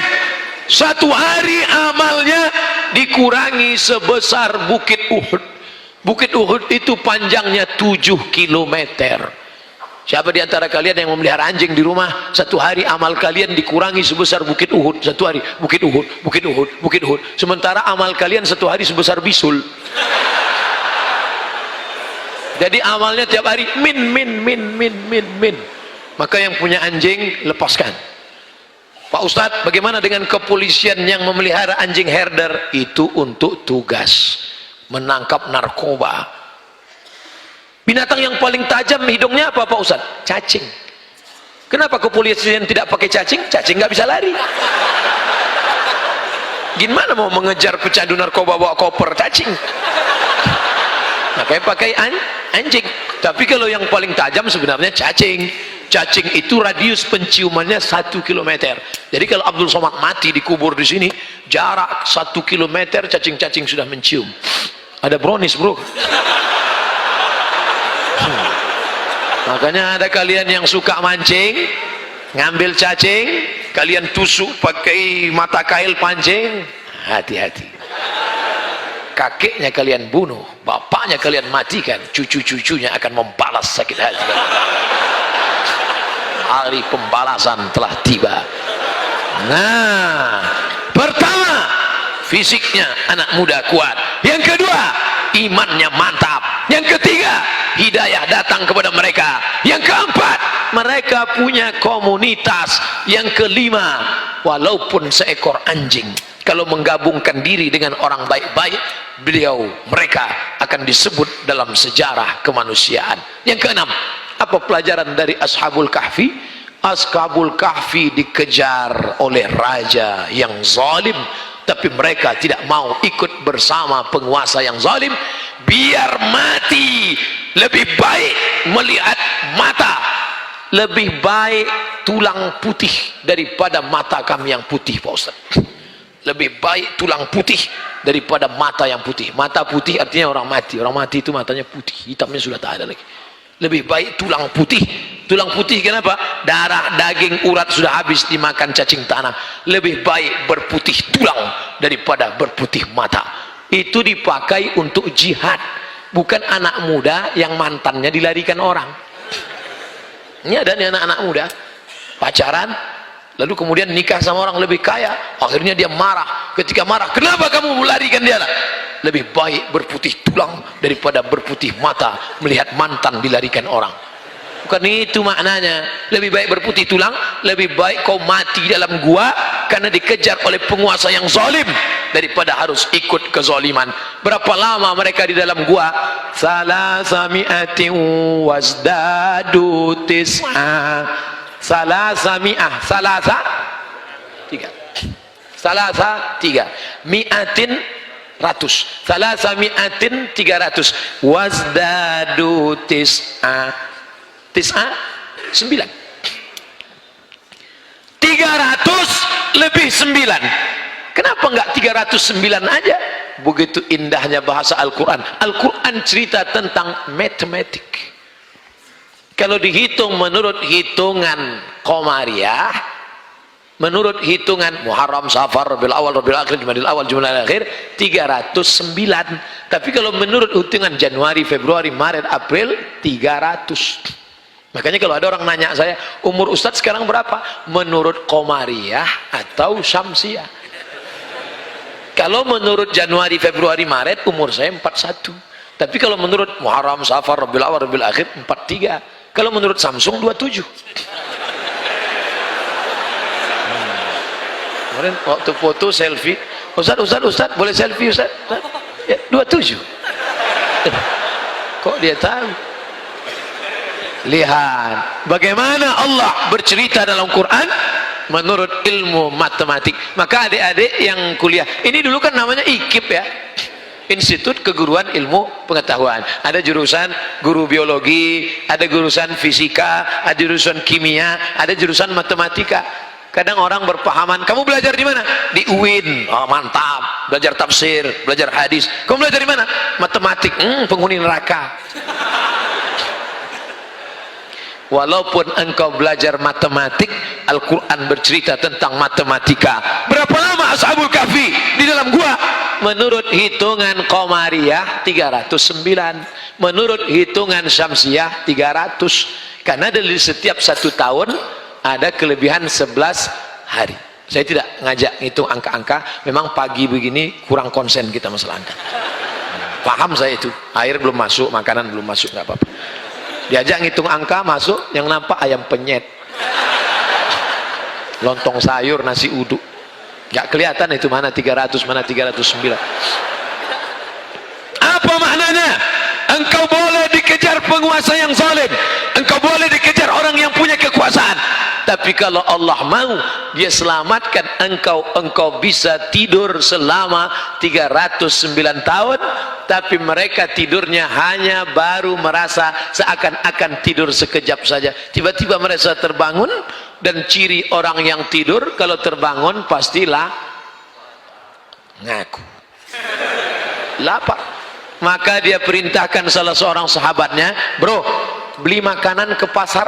satu hari amalnya dikurangi sebesar Bukit Uhud. Bukit Uhud itu panjangnya 7 kilometer. Siapa di antara kalian yang memelihara anjing di rumah, satu hari amal kalian dikurangi sebesar Bukit Uhud. Satu hari Bukit Uhud, Bukit Uhud, Bukit Uhud. Sementara amal kalian satu hari sebesar bisul. Jadi amalnya tiap hari min. Maka yang punya anjing lepaskan. Pak Ustadz, bagaimana dengan kepolisian yang memelihara anjing herder? Itu untuk tugas menangkap narkoba. Binatang yang paling tajam hidungnya apa Pak Ustadz? Cacing. Kenapa kepolisian tidak pakai cacing? Cacing nggak bisa lari. Gimana mau mengejar pecandu narkoba bawa koper cacing? Makanya pakai anjing. Tapi kalau yang paling tajam sebenarnya cacing. Cacing itu radius penciumannya 1 kilometer. Jadi kalau Abdul Somad mati dikubur di sini, jarak 1 kilometer cacing-cacing sudah mencium. Ada brownies bro. Makanya ada kalian yang suka mancing, ngambil cacing, kalian tusuk pakai mata kail pancing, hati-hati. Kakeknya kalian bunuh, bapaknya kalian matikan, cucu-cucunya akan membalas sakit hati. Hari pembalasan telah tiba. Nah, pertama, fisiknya anak muda kuat. Yang kedua, imannya mantap. Yang ketiga, hidayah datang kepada mereka. Yang keempat, mereka punya komunitas. Yang kelima, walaupun seekor anjing, kalau menggabungkan diri dengan orang baik-baik, mereka akan disebut dalam sejarah kemanusiaan. Yang keenam, apa pelajaran dari Ashabul Kahfi? Ashabul Kahfi dikejar oleh raja yang zalim, tapi mereka tidak mau ikut bersama penguasa yang zalim. Biar mati, lebih baik melihat mata, lebih baik tulang putih daripada mata kami yang putih Pak Ustaz. Lebih baik tulang putih daripada mata yang putih. Mata putih artinya orang mati. Orang mati itu matanya putih, hitamnya sudah tak ada lagi. Lebih baik tulang putih. Tulang putih kenapa? Darah, daging, urat sudah habis dimakan cacing tanah. Lebih baik berputih tulang daripada berputih mata. Itu dipakai untuk jihad, bukan anak muda yang mantannya dilarikan orang. Ini ada nih anak-anak muda pacaran, lalu kemudian nikah sama orang lebih kaya, akhirnya dia marah. Ketika marah, kenapa kamu melarikan dia? Lebih baik berputih tulang daripada berputih mata melihat mantan dilarikan orang. Bukan itu maknanya. Lebih baik berputih tulang, lebih baik kau mati dalam gua karena dikejar oleh penguasa yang zalim daripada harus ikut kezaliman. Berapa lama mereka di dalam gua? Salasami'atin wasdadu tis'a. Salasami'ah, tiga, mi'atin ratus, salasami'atin 300, wasdadu tis'a 9, 300 lebih 9. Kenapa enggak 309 aja? Begitu indahnya bahasa Al-Quran. Al-Quran cerita tentang matematik. Kalau dihitung menurut hitungan Qamariyah, menurut hitungan Muharram, Safar, Rabiul Awal, Rabiul Akhir, Jumadil Awal, Jumadil Akhir, 309. Tapi kalau menurut hitungan Januari, Februari, Maret, April, 300. Makanya kalau ada orang nanya saya, umur Ustadz sekarang berapa? Menurut Qamariyah atau Syamsiyah? Kalau menurut Januari, Februari, Maret, umur saya 41. Tapi kalau menurut Muharram, Safar, Rabiul Awal, Rabiul Akhir, 43. Kalau menurut Samsung 27. Kemarin waktu foto selfie, Ustaz, boleh selfie Ustaz? Ya, 27. Kok dia tahu? Lihat bagaimana Allah bercerita dalam Quran menurut ilmu matematik. Maka adik-adik yang kuliah, ini dulu kan namanya IKIP ya, Institut Keguruan Ilmu Pengetahuan. Ada jurusan guru biologi, ada jurusan fisika, ada jurusan kimia, ada jurusan matematika. Kadang orang berpahaman, kamu belajar di mana? Di UIN. Oh, mantap. Belajar tafsir, belajar hadis. Kamu belajar di mana? Matematik. Penghuni neraka. Walaupun engkau belajar matematik, Al-Quran bercerita tentang matematika. Berapa lama Ashabul Kahfi di dalam gua? Menurut hitungan Qamariyah 309, menurut hitungan Syamsiyah 300. Karena dari setiap 1 tahun ada kelebihan 11 hari. Saya tidak ngajak ngitung angka-angka, memang pagi begini kurang konsen kita masalah angka. Paham saya itu, air belum masuk, makanan belum masuk, nggak apa-apa. Diajak ngitung angka masuk, yang nampak ayam penyet, lontong sayur, nasi uduk, nggak kelihatan itu mana 300 mana 309. Apa maknanya? Engkau boleh dikejar penguasa yang zalim, engkau boleh dikejar orang yang punya kekuasaan, tapi kalau Allah mau dia selamatkan engkau bisa tidur selama 309 tahun, tapi mereka tidurnya hanya baru merasa seakan-akan tidur sekejap saja, tiba-tiba mereka terbangun. Dan ciri orang yang tidur kalau terbangun pastilah ngaku lapar. Maka dia perintahkan salah seorang sahabatnya, bro, beli makanan ke pasar,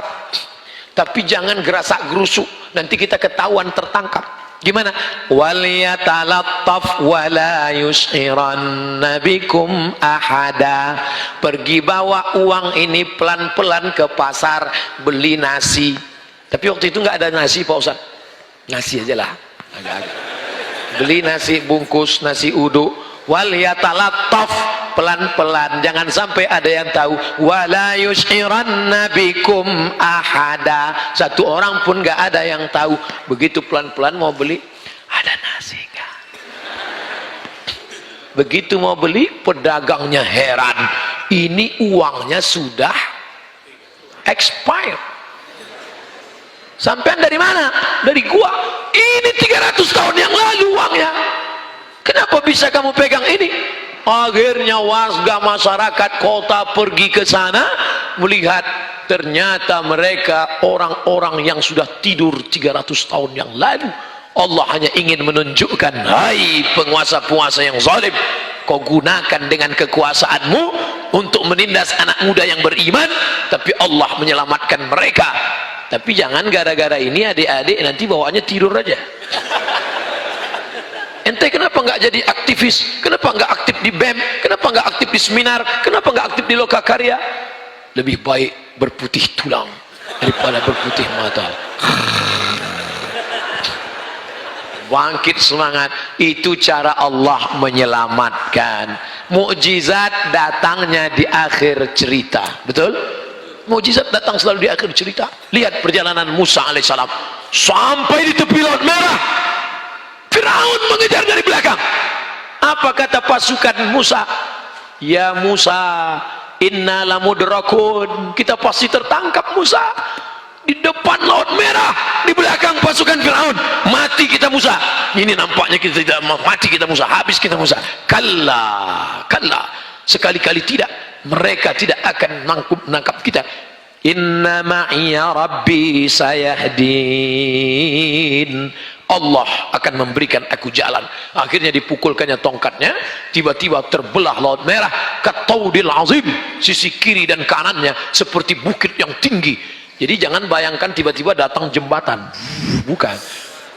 tapi jangan gerasak gerusuk, nanti kita ketahuan tertangkap. Gimana? Waliyatalattaf wala yus'iranna bikum ahada. Pergi bawa uang ini pelan-pelan ke pasar, beli nasi. Tapi waktu itu nggak ada nasi Pak Ustaz, nasi aja lah, agak-agak. Beli nasi bungkus, nasi uduk. Waliyatalattaf, pelan-pelan, jangan sampai ada yang tahu. Wala yus'iranna bikum ahada, satu orang pun nggak ada yang tahu. Begitu pelan-pelan mau beli, ada nasi nggak? Begitu mau beli, pedagangnya heran, ini uangnya sudah expired. Sampean dari mana? Dari gua. Ini 300 tahun yang lalu uangnya. Kenapa bisa kamu pegang ini? Akhirnya warga masyarakat kota pergi ke sana melihat, ternyata mereka orang-orang yang sudah tidur 300 tahun yang lalu. Allah hanya ingin menunjukkan, hai penguasa-penguasa yang zalim, kau gunakan dengan kekuasaanmu untuk menindas anak muda yang beriman, tapi Allah menyelamatkan mereka. Tapi jangan gara-gara ini adik-adik nanti bawaannya tidur aja. Ente kenapa nggak jadi aktivis? Kenapa nggak aktif di BEM? Kenapa nggak aktif di seminar? Kenapa nggak aktif di Lokakarya? Lebih baik berputih tulang daripada berputih mata. Bangkit semangat, itu cara Allah menyelamatkan. Mukjizat datangnya di akhir cerita, betul? Mukjizat datang selalu di akhir cerita. Lihat perjalanan Musa alaihissalam sampai di tepi Laut Merah. Firaun mengejar dari belakang. Apa kata pasukan Musa? Ya Musa, inna lamudrakun, kita pasti tertangkap Musa. Di depan Laut Merah, di belakang pasukan Firaun. Mati kita Musa. Ini nampaknya kita tidak mati kita Musa, habis kita Musa. Kalla, kalla, sekali-kali tidak. Mereka tidak akan menangkap kita. Inna ma'iya rabbi sayahdin, Allah akan memberikan aku jalan. Akhirnya dipukulkannya tongkatnya, tiba-tiba terbelah Laut Merah, kataudil azim, sisi kiri dan kanannya seperti bukit yang tinggi. Jadi jangan bayangkan tiba-tiba datang jembatan, bukan,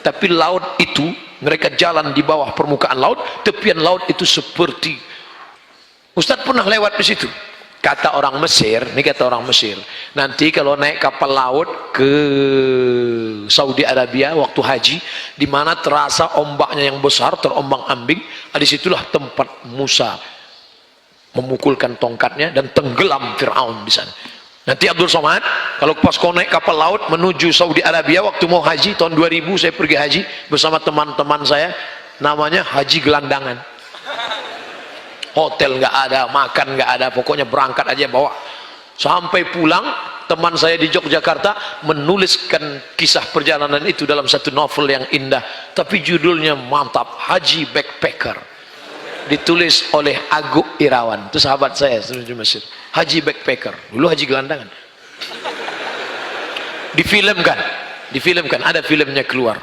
tapi laut itu, mereka jalan di bawah permukaan laut, tepian laut itu seperti, Ustadz pernah lewat di situ. Kata orang Mesir, ini kata orang Mesir, nanti kalau naik kapal laut ke Saudi Arabia waktu haji, di mana terasa ombaknya yang besar, terombang-ambing, disitulah tempat Musa memukulkan tongkatnya dan tenggelam Fir'aun di sana. Nanti Abdul Somad, kalau pas kau naik kapal laut menuju Saudi Arabia waktu mau haji tahun 2000, saya pergi haji bersama teman-teman saya, namanya Haji Gelandangan. Hotel nggak ada, makan nggak ada, pokoknya berangkat aja bawa. Sampai pulang, teman saya di Yogyakarta menuliskan kisah perjalanan itu dalam satu novel yang indah, tapi judulnya mantap, Haji Backpacker, ditulis oleh Aguk Irawan, itu sahabat saya di Mesir. Haji Backpacker, dulu Haji Gelandangan. Difilmkan, difilmkan, ada filmnya keluar.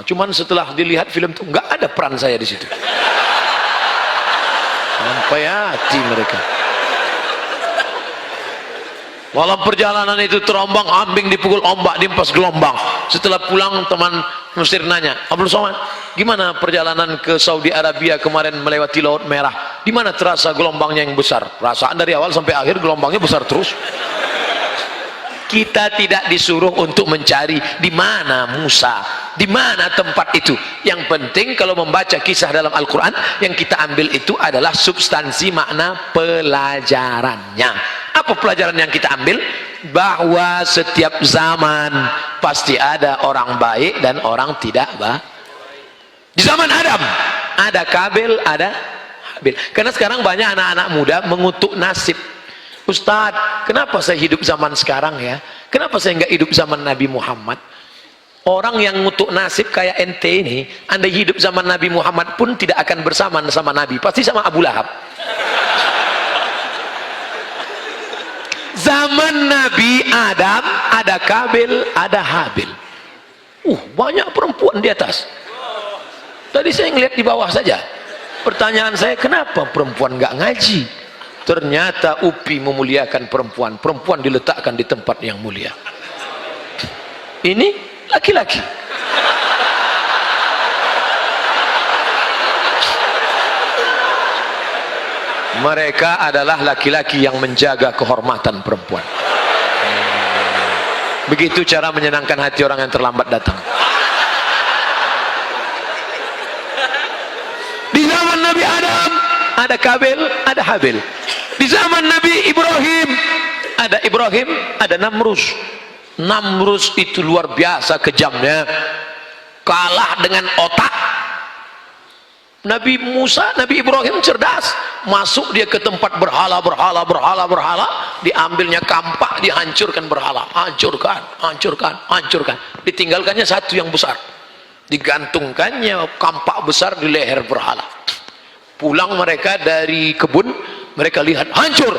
Cuman setelah dilihat film itu nggak ada peran saya di situ. Sampai hati mereka. Walau perjalanan itu terombang ambing, dipukul ombak, diempas gelombang. Setelah pulang teman Mesir nanya, Abdul Somad, gimana perjalanan ke Saudi Arabia kemarin melewati Laut Merah? Di mana terasa gelombangnya yang besar? Perasaan dari awal sampai akhir gelombangnya besar terus. Kita tidak disuruh untuk mencari di mana Musa, di mana tempat itu. Yang penting kalau membaca kisah dalam Al-Quran, yang kita ambil itu adalah substansi makna pelajarannya. Apa pelajaran yang kita ambil? Bahwa setiap zaman pasti ada orang baik dan orang tidak baik. Di zaman Adam ada Kabil, ada Habil. Karena sekarang banyak anak-anak muda mengutuk nasib. Ustadz, kenapa saya hidup zaman sekarang ya? Kenapa saya nggak hidup zaman Nabi Muhammad? Orang yang ngutuk nasib kayak ente ini, anda hidup zaman Nabi Muhammad pun tidak akan bersamaan sama Nabi, pasti sama Abu Lahab. Zaman Nabi Adam ada Kabil, ada Habil. Banyak perempuan di atas. Tadi saya ngeliat di bawah saja. Pertanyaan saya, kenapa perempuan nggak ngaji? Ternyata UPI memuliakan perempuan. Perempuan diletakkan di tempat yang mulia. Ini laki-laki. Mereka adalah laki-laki yang menjaga kehormatan perempuan. Begitu cara menyenangkan hati orang yang terlambat datang. Di zaman Nabi Adam ada Kabil, ada Habil. Di zaman Nabi Ibrahim ada Namrus. Namrus itu luar biasa kejamnya, kalah dengan otak. Nabi Musa, Nabi Ibrahim cerdas, masuk dia ke tempat berhala, diambilnya kampak, dihancurkan berhala, hancurkan, ditinggalkannya satu yang besar, digantungkannya kampak besar di leher berhala. Pulang mereka dari kebun, mereka lihat hancur.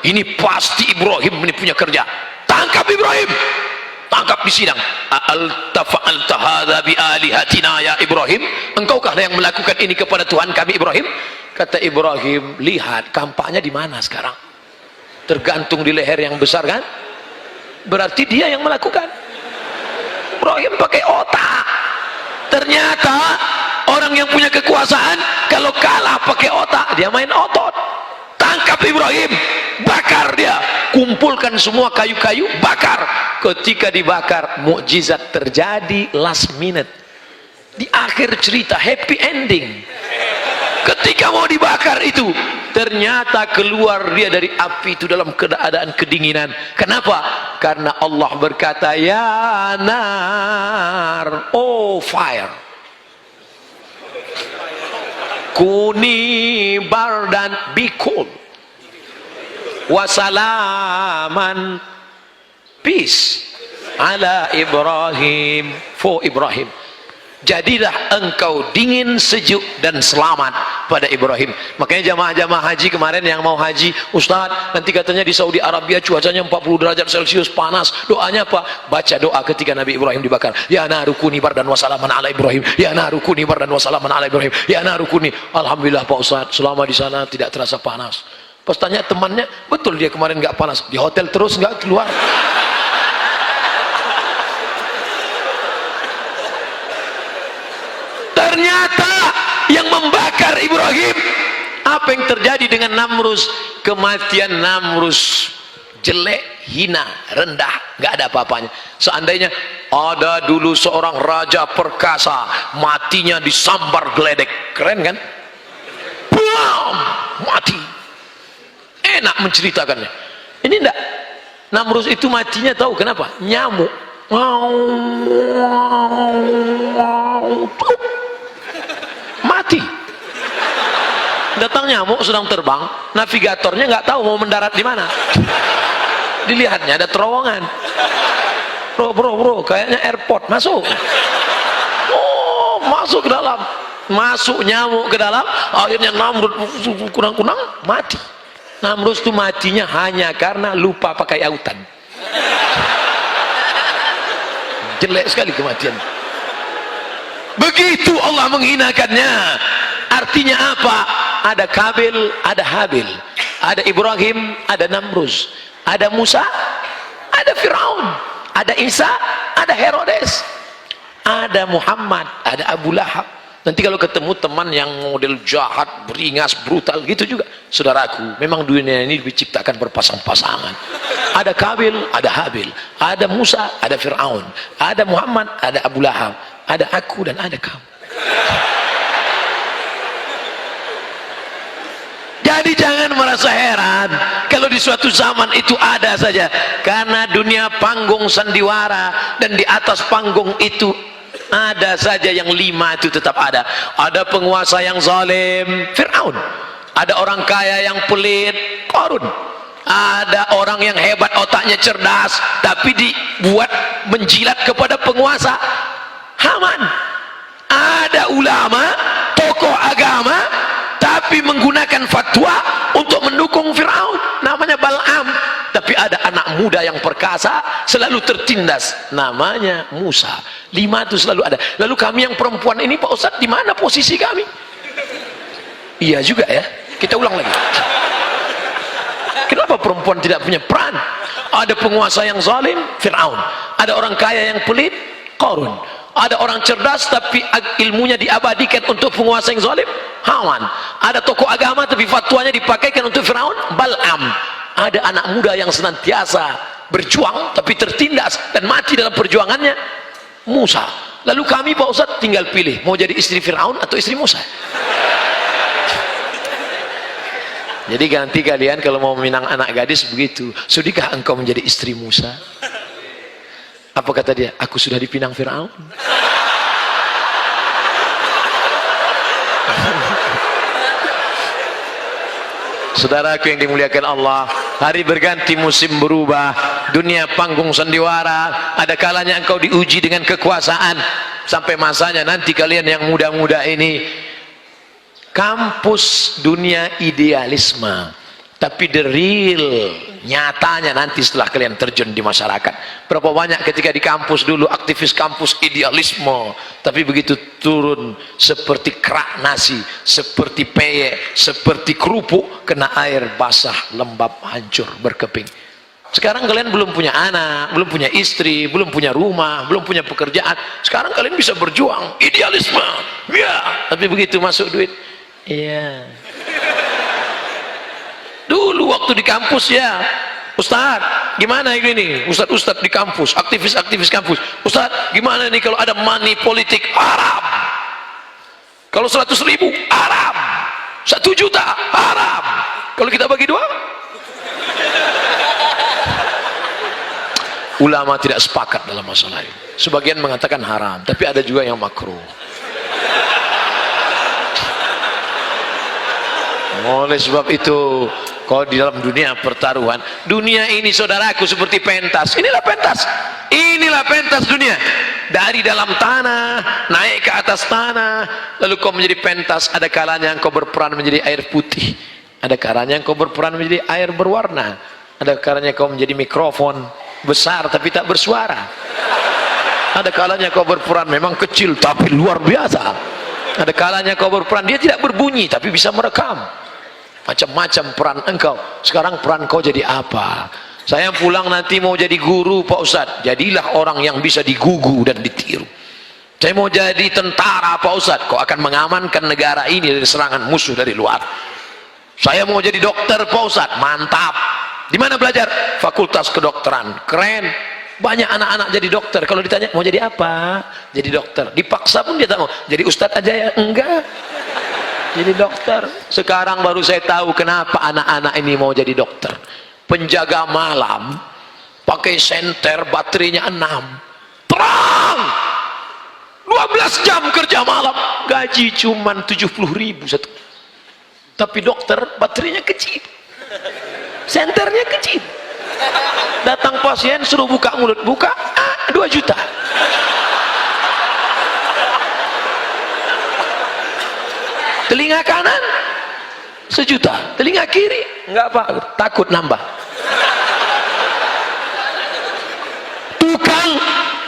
Ini pasti Ibrahim ini punya kerja. Tangkap Ibrahim, tangkap di sidang. Fa'alta hadza bi alihatina ya Ibrahim, engkaukah yang melakukan ini kepada Tuhan kami Ibrahim? Kata Ibrahim, lihat kampaknya di mana sekarang, tergantung di leher yang besar kan, berarti dia yang melakukan. Ibrahim pakai otak. Ternyata orang yang punya kekuasaan kalau kalah pakai otak, dia main otot. Tangkap Ibrahim, bakar dia, kumpulkan semua kayu-kayu, bakar. Ketika dibakar, mukjizat terjadi last minute. Di akhir cerita, happy ending. Ketika mau dibakar itu, ternyata keluar dia dari api itu dalam keadaan kedinginan. Kenapa? Karena Allah berkata, ya nar, oh fire, kuni bardan, be cool, wasalaman, peace, ala Ibrahim, for Ibrahim. Jadilah engkau dingin, sejuk dan selamat pada Ibrahim. Makanya jamaah-jamaah haji kemarin yang mau haji, Ustadz nanti katanya di Saudi Arabia cuacanya 40 derajat Celcius panas, doanya apa? Baca doa ketika Nabi Ibrahim dibakar, ya narukuni bardan wasalaman ala Ibrahim, ya narukuni bardan wasalaman ala Ibrahim, ya narukuni. Alhamdulillah Pak Ustadz, selama di sana tidak terasa panas. Pas tanya temannya, betul dia kemarin nggak panas, di hotel terus nggak keluar. Ternyata yang membakar Ibrahim, apa yang terjadi dengan Namrus? Kematian Namrus jelek, hina, rendah, nggak ada apa-apanya. Seandainya ada dulu seorang raja perkasa, matinya disambar geledek, keren kan? Bam, mati. Enak menceritakannya. Ini enggak, Namrus itu matinya tahu kenapa? Nyamuk. Mati. Datang nyamuk sedang terbang, navigatornya nggak tahu mau mendarat di mana. Dilihatnya ada terowongan. Bro, kayaknya airport, masuk. Oh, masuk ke dalam. Masuk nyamuk ke dalam, akhirnya Namrud kunang-kunang mati. Namrud itu matinya hanya karena lupa pakai autan. jelek sekali kematian. Begitu Allah menghinakannya. Artinya apa? Ada Kabil, ada Habil, ada Ibrahim, ada Namruz, ada Musa, ada Firaun, ada Isa, ada Herodes, ada Muhammad, ada Abu Lahab. Nanti kalau ketemu teman yang model jahat, beringas, brutal gitu juga, saudaraku, memang dunia ini diciptakan berpasang-pasangan. Ada Kabil, ada Habil, ada Musa, ada Firaun, ada Muhammad, ada Abu Lahab, ada aku dan ada kamu. Jadi jangan merasa heran kalau di suatu zaman itu ada saja, karena dunia panggung sandiwara, dan di atas panggung itu ada saja yang 5 itu tetap ada. Ada penguasa yang zalim, Firaun. Ada orang kaya yang pelit, Qarun. Ada orang yang hebat, otaknya cerdas, tapi dibuat menjilat kepada penguasa, Haman. Ada ulama, tokoh agama, tapi menggunakan fatwa untuk mendukung Firaun, namanya Bal'am. Tapi ada anak muda yang perkasa, selalu tertindas, namanya Musa. 5 itu selalu ada. Lalu kami yang perempuan ini, Pak Ustadz, di mana posisi kami? Iya juga ya, kita ulang lagi. Kenapa perempuan tidak punya peran? Ada penguasa yang zalim, Firaun. Ada orang kaya yang pelit, Qarun. Ada orang cerdas tapi ilmunya diabadikan untuk penguasa yang zalim, Haman. Ada tokoh agama tapi fatwanya dipakaikan untuk Firaun, Bal'am. Ada anak muda yang senantiasa berjuang tapi tertindas dan mati dalam perjuangannya, Musa. Lalu kami, Pak Ustadz, tinggal pilih mau jadi istri Firaun atau istri Musa. Jadi ganti kalian kalau mau meminang anak gadis begitu, sudikah engkau menjadi istri Musa? Apa kata dia? Aku sudah dipinang Firaun. Saudaraku yang dimuliakan Allah, hari berganti, musim berubah, dunia panggung sandiwara. Ada kalanya engkau diuji dengan kekuasaan, sampai masanya nanti kalian yang muda-muda ini, kampus dunia idealisme, tapi the real nyatanya nanti setelah kalian terjun di masyarakat. Berapa banyak ketika di kampus dulu aktivis kampus idealisme, tapi begitu turun seperti kerak nasi, seperti peyek, seperti kerupuk, kena air basah, lembab, hancur, berkeping. Sekarang kalian belum punya anak, belum punya istri, belum punya rumah, belum punya pekerjaan. Sekarang kalian bisa berjuang idealisme, ya. Tapi begitu masuk duit, iya. Dulu waktu di kampus, ya Ustadz, gimana ini Ustadz di kampus, aktivis kampus, Ustadz gimana nih kalau ada money politik, haram. Kalau 100.000 haram, 1 juta haram. Kalau kita bagi 2, ulama tidak sepakat dalam masalah ini. Sebagian mengatakan haram, tapi ada juga yang makruh. Oleh sebab itu, kalau di dalam dunia pertaruhan, dunia ini saudaraku seperti pentas. Inilah pentas dunia. Dari dalam tanah naik ke atas tanah, lalu kau menjadi pentas. Ada kalanya engkau berperan menjadi air putih, ada kalanya engkau berperan menjadi air berwarna, ada kalanya kau menjadi mikrofon besar tapi tak bersuara, ada kalanya kau berperan memang kecil tapi luar biasa, ada kalanya kau berperan dia tidak berbunyi tapi bisa merekam. Macam-macam peran engkau. Sekarang peran kau jadi apa? Saya pulang nanti mau jadi guru, Pak Ustadz. Jadilah orang yang bisa digugu dan ditiru. Saya mau jadi tentara, Pak Ustadz. Kau akan mengamankan negara ini dari serangan musuh dari luar. Saya mau jadi dokter, Pak Ustadz. Mantap. Di mana belajar? Fakultas Kedokteran. Keren. Banyak anak-anak jadi dokter. Kalau ditanya mau jadi apa? Jadi dokter. Dipaksa pun dia tak mau. Jadi Ustadz aja ya? Enggak. Jadi dokter. Sekarang baru saya tahu kenapa anak-anak ini mau jadi dokter. Penjaga malam, pakai senter, baterainya 6, terang, 12 jam kerja malam, gaji cuman 70.000 satu. Tapi dokter baterainya kecil, senternya kecil. Datang pasien suruh buka mulut, buka 2 juta. Telinga kanan 1 juta, telinga kiri enggak apa, takut nambah. Tukang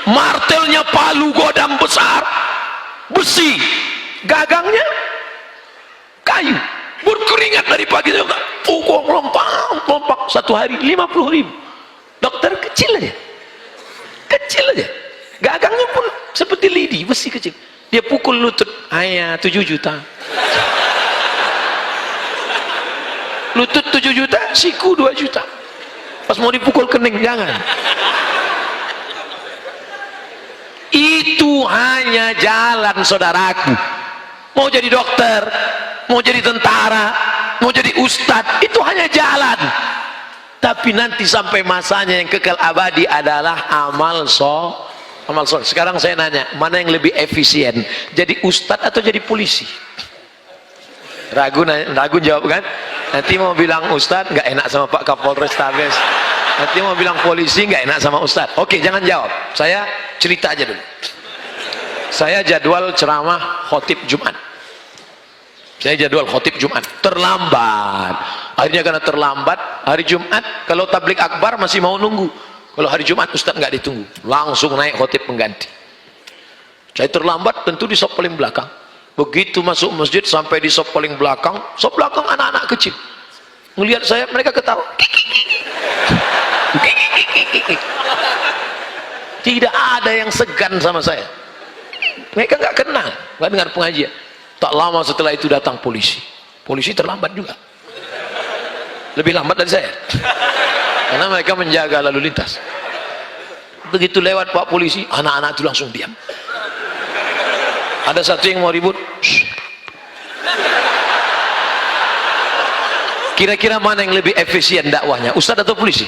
martelnya palu godam besar, besi, gagangnya kayu, berkeringat dari pagi sampai pukul lompat 1 hari 50.000. Dokter kecil aja, gagangnya pun seperti lidi, besi kecil. Dia pukul lutut, ayah 7 juta. Lutut 7 juta, siku 2 juta. Pas mau dipukul kening, jangan. Itu hanya jalan, saudaraku. Mau jadi dokter, mau jadi tentara, mau jadi ustadz, itu hanya jalan. Tapi nanti sampai masanya yang kekal abadi adalah amal soleh. Sekarang saya nanya, mana yang lebih efisien, jadi ustadz atau jadi polisi? Ragu jawab kan? Nanti mau bilang ustadz nggak enak sama Pak Kapolres Tabes, nanti mau bilang polisi nggak enak sama ustadz. Oke, jangan jawab, saya cerita aja dulu. Saya jadwal ceramah khotib Jumat, terlambat. Akhirnya karena terlambat, hari Jumat kalau tablik akbar masih mau nunggu, kalau hari Jumat ustadz nggak ditunggu, langsung naik khotib pengganti. Saya terlambat, tentu di sop paling belakang. Begitu masuk masjid sampai di sop paling belakang, sop belakang anak-anak kecil melihat saya, mereka ketawa. Tidak ada yang segan sama saya, mereka nggak kenal, nggak dengar pengajian. Tak lama setelah itu datang polisi terlambat juga, lebih lambat dari saya, karena mereka menjaga lalu lintas. Begitu lewat Pak Polisi, anak-anak itu langsung diam. Ada satu yang mau ribut. Kira-kira mana yang lebih efisien dakwahnya, ustadz atau polisi?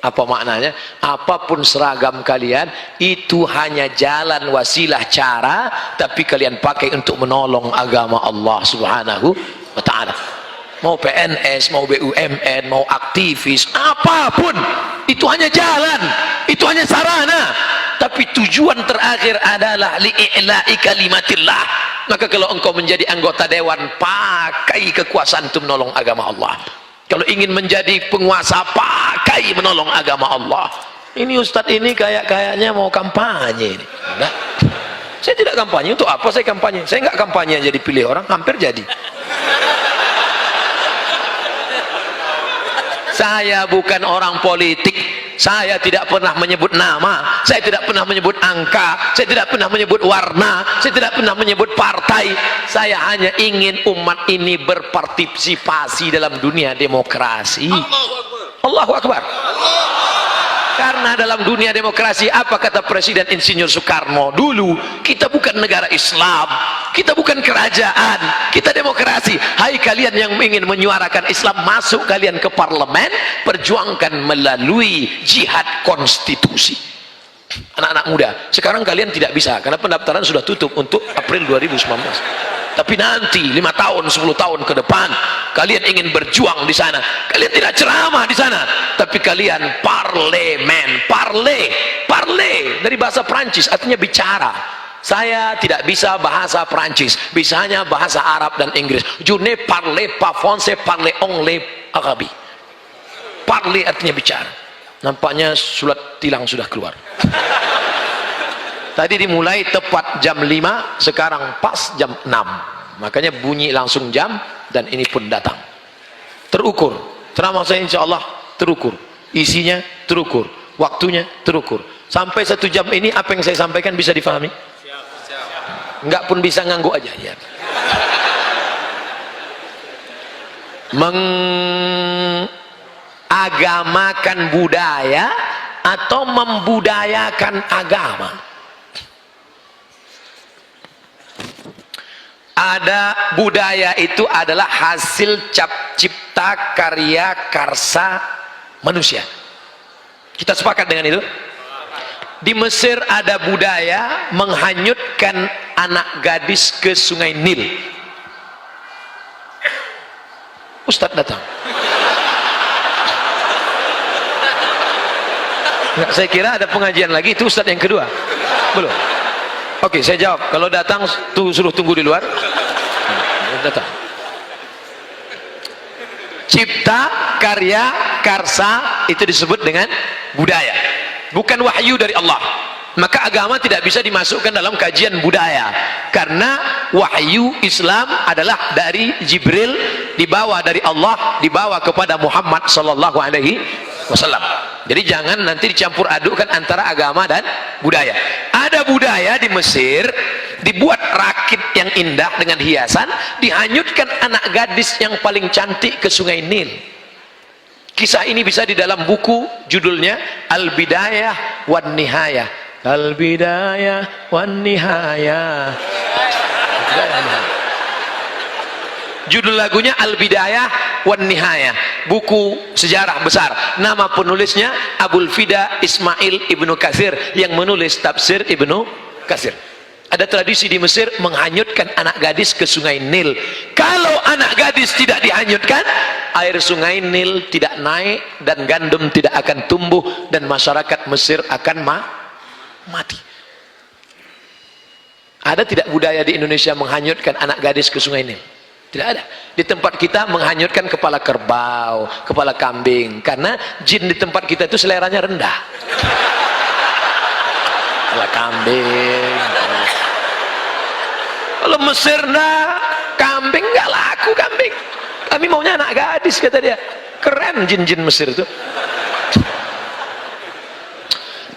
Apa maknanya? Apapun seragam kalian, itu hanya jalan, wasilah, cara, tapi kalian pakai untuk menolong agama Allah Subhanahu wa ta'ala. Mau PNS, mau BUMN, mau aktivis, apapun, itu hanya jalan, itu hanya sarana, tapi tujuan terakhir adalah li'i'la'i kalimatillah. Maka kalau engkau menjadi anggota dewan, pakai kekuasaan untuk menolong agama Allah. Kalau ingin menjadi penguasa, pakai menolong agama Allah. Ini ustadz ini kayaknya mau kampanye ini. Enggak, saya tidak kampanye. Untuk apa saya kampanye? Saya nggak kampanye jadi pilih orang, hampir jadi. Saya bukan orang politik, saya tidak pernah menyebut nama, saya tidak pernah menyebut angka, saya tidak pernah menyebut warna, saya tidak pernah menyebut partai. Saya hanya ingin umat ini berpartisipasi dalam dunia demokrasi. Allahu Akbar. Karena dalam dunia demokrasi, apa kata Presiden Insinyur Soekarno dulu, kita bukan negara Islam, kita bukan kerajaan, kita demokrasi. Hai kalian yang ingin menyuarakan Islam, masuk kalian ke parlemen, perjuangkan melalui jihad konstitusi. Anak-anak muda, sekarang kalian tidak bisa karena pendaftaran sudah tutup untuk April 2019. Tapi nanti 5 tahun, 10 tahun ke depan, kalian ingin berjuang di sana, kalian tidak ceramah di sana, tapi kalian parlemen. Parle dari bahasa Prancis artinya bicara. Saya tidak bisa bahasa Prancis, bisanya bahasa Arab dan Inggris. Je ne parle pas français, parle anglais arabe. Parle artinya bicara. Nampaknya surat tilang sudah keluar. Tadi dimulai tepat jam 5, sekarang pas jam 6. Makanya bunyi langsung jam, dan ini pun datang. Terukur. Ceramah saya insya Allah terukur. Isinya terukur. Waktunya terukur. Sampai 1 jam ini apa yang saya sampaikan bisa difahami? Enggak pun bisa ngangguk aja. Ya. Mengagamakan budaya atau membudayakan agama. Ada budaya itu adalah hasil cipta karya karsa manusia. Kita sepakat dengan itu? Di Mesir ada budaya menghanyutkan anak gadis ke sungai Nil. Ustadz datang. Nggak, saya kira ada pengajian lagi, itu ustadz yang kedua. Belum. Oke, saya jawab. Kalau datang suruh tunggu di luar. Datang. Cipta karya karsa itu disebut dengan budaya, bukan wahyu dari Allah. Maka agama tidak bisa dimasukkan dalam kajian budaya, karena wahyu Islam adalah dari Jibril, dibawa dari Allah, dibawa kepada Muhammad sallallahu alaihi wasallam. Jadi jangan nanti dicampur adukkan antara agama dan budaya. Ada budaya di Mesir, dibuat rakit yang indah dengan hiasan, dihanyutkan anak gadis yang paling cantik ke Sungai Nil. Kisah ini bisa di dalam buku, judulnya Al-Bidayah wan Nihayah. Al-Bidayah wan Nihayah. Judul lagunya Al-Bidayah wan Nihayah, buku sejarah besar. Nama penulisnya Abul Fida Ismail Ibnu Katsir yang menulis tafsir Ibnu Katsir. Ada tradisi di Mesir menghanyutkan anak gadis ke Sungai Nil. Kalau anak gadis tidak dihanyutkan, air Sungai Nil tidak naik dan gandum tidak akan tumbuh dan masyarakat Mesir akan mati. Ada tidak budaya di Indonesia menghanyutkan anak gadis ke Sungai Nil? Tidak ada. Di tempat kita menghanyutkan kepala kerbau, kepala kambing, karena jin di tempat kita itu seleranya rendah. Kepala kambing. Kalau Mesir nah, kambing nggak laku kambing. Kami maunya anak gadis, kata dia. Keren jin-jin Mesir itu.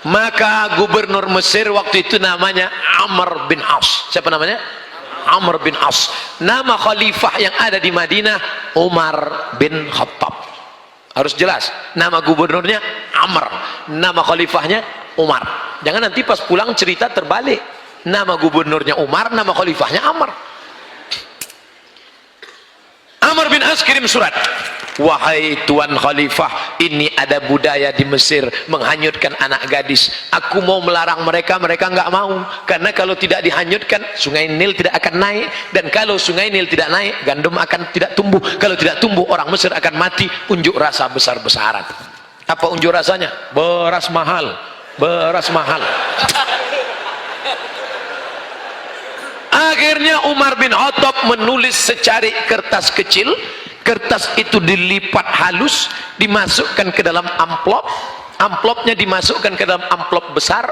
Maka gubernur Mesir waktu itu namanya Amr bin As. Siapa namanya? Amr bin As. Nama khalifah yang ada di Madinah Umar bin Khattab. Harus jelas, nama gubernurnya Amr, nama khalifahnya Umar. Jangan nanti pas pulang cerita terbalik, nama gubernurnya Umar, nama khalifahnya Amr. Amr bin As kirim surat, wahai tuan khalifah, ini ada budaya di Mesir menghanyutkan anak gadis. Aku mau melarang mereka, mereka nggak mau, karena kalau tidak dihanyutkan Sungai Nil tidak akan naik, dan kalau Sungai Nil tidak naik gandum akan tidak tumbuh, kalau tidak tumbuh orang Mesir akan mati. Unjuk rasa besar-besaran. Apa unjuk rasanya? Beras mahal, beras mahal. Akhirnya Umar bin Khattab menulis secari kertas kecil. Kertas itu dilipat halus, dimasukkan ke dalam amplop, amplopnya dimasukkan ke dalam amplop besar,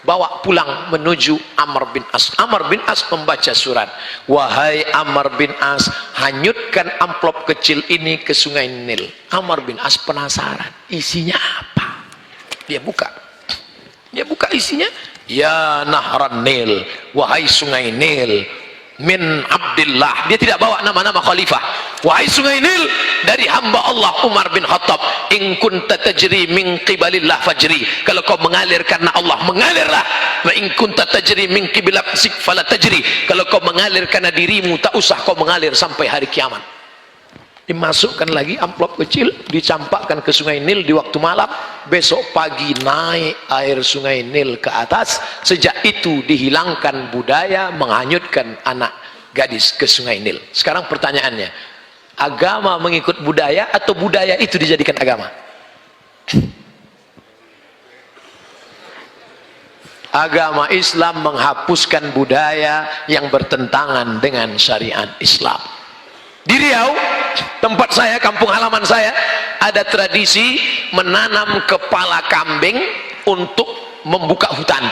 bawa pulang menuju Amr bin As. Amr bin As membaca surat, wahai Amr bin As, hanyutkan amplop kecil ini ke Sungai Nil. Amr bin As penasaran, isinya apa? Dia buka isinya, ya Nahran Nil, wahai Sungai Nil, min Abdillah. Dia tidak bawa nama-nama khalifah. Wahai Sungai Nil, dari hamba Allah Umar bin Khattab, in kunta tajri min qibalillah fajri. Kalau kau mengalir karena Allah, mengalirlah. Wa in kunta tajri min qibalak fala tajri. Kalau kau mengalir karena dirimu, tak usah kau mengalir sampai hari kiamat. Dimasukkan lagi amplop kecil, dicampakkan ke Sungai Nil di waktu malam. Besok pagi naik air Sungai Nil ke atas. Sejak itu dihilangkan budaya menghanyutkan anak gadis ke Sungai Nil. Sekarang pertanyaannya, agama mengikut budaya atau budaya itu dijadikan agama? Agama Islam menghapuskan budaya yang bertentangan dengan syariat Islam. Di Riau, tempat saya, kampung halaman saya, ada tradisi menanam kepala kambing untuk membuka hutan.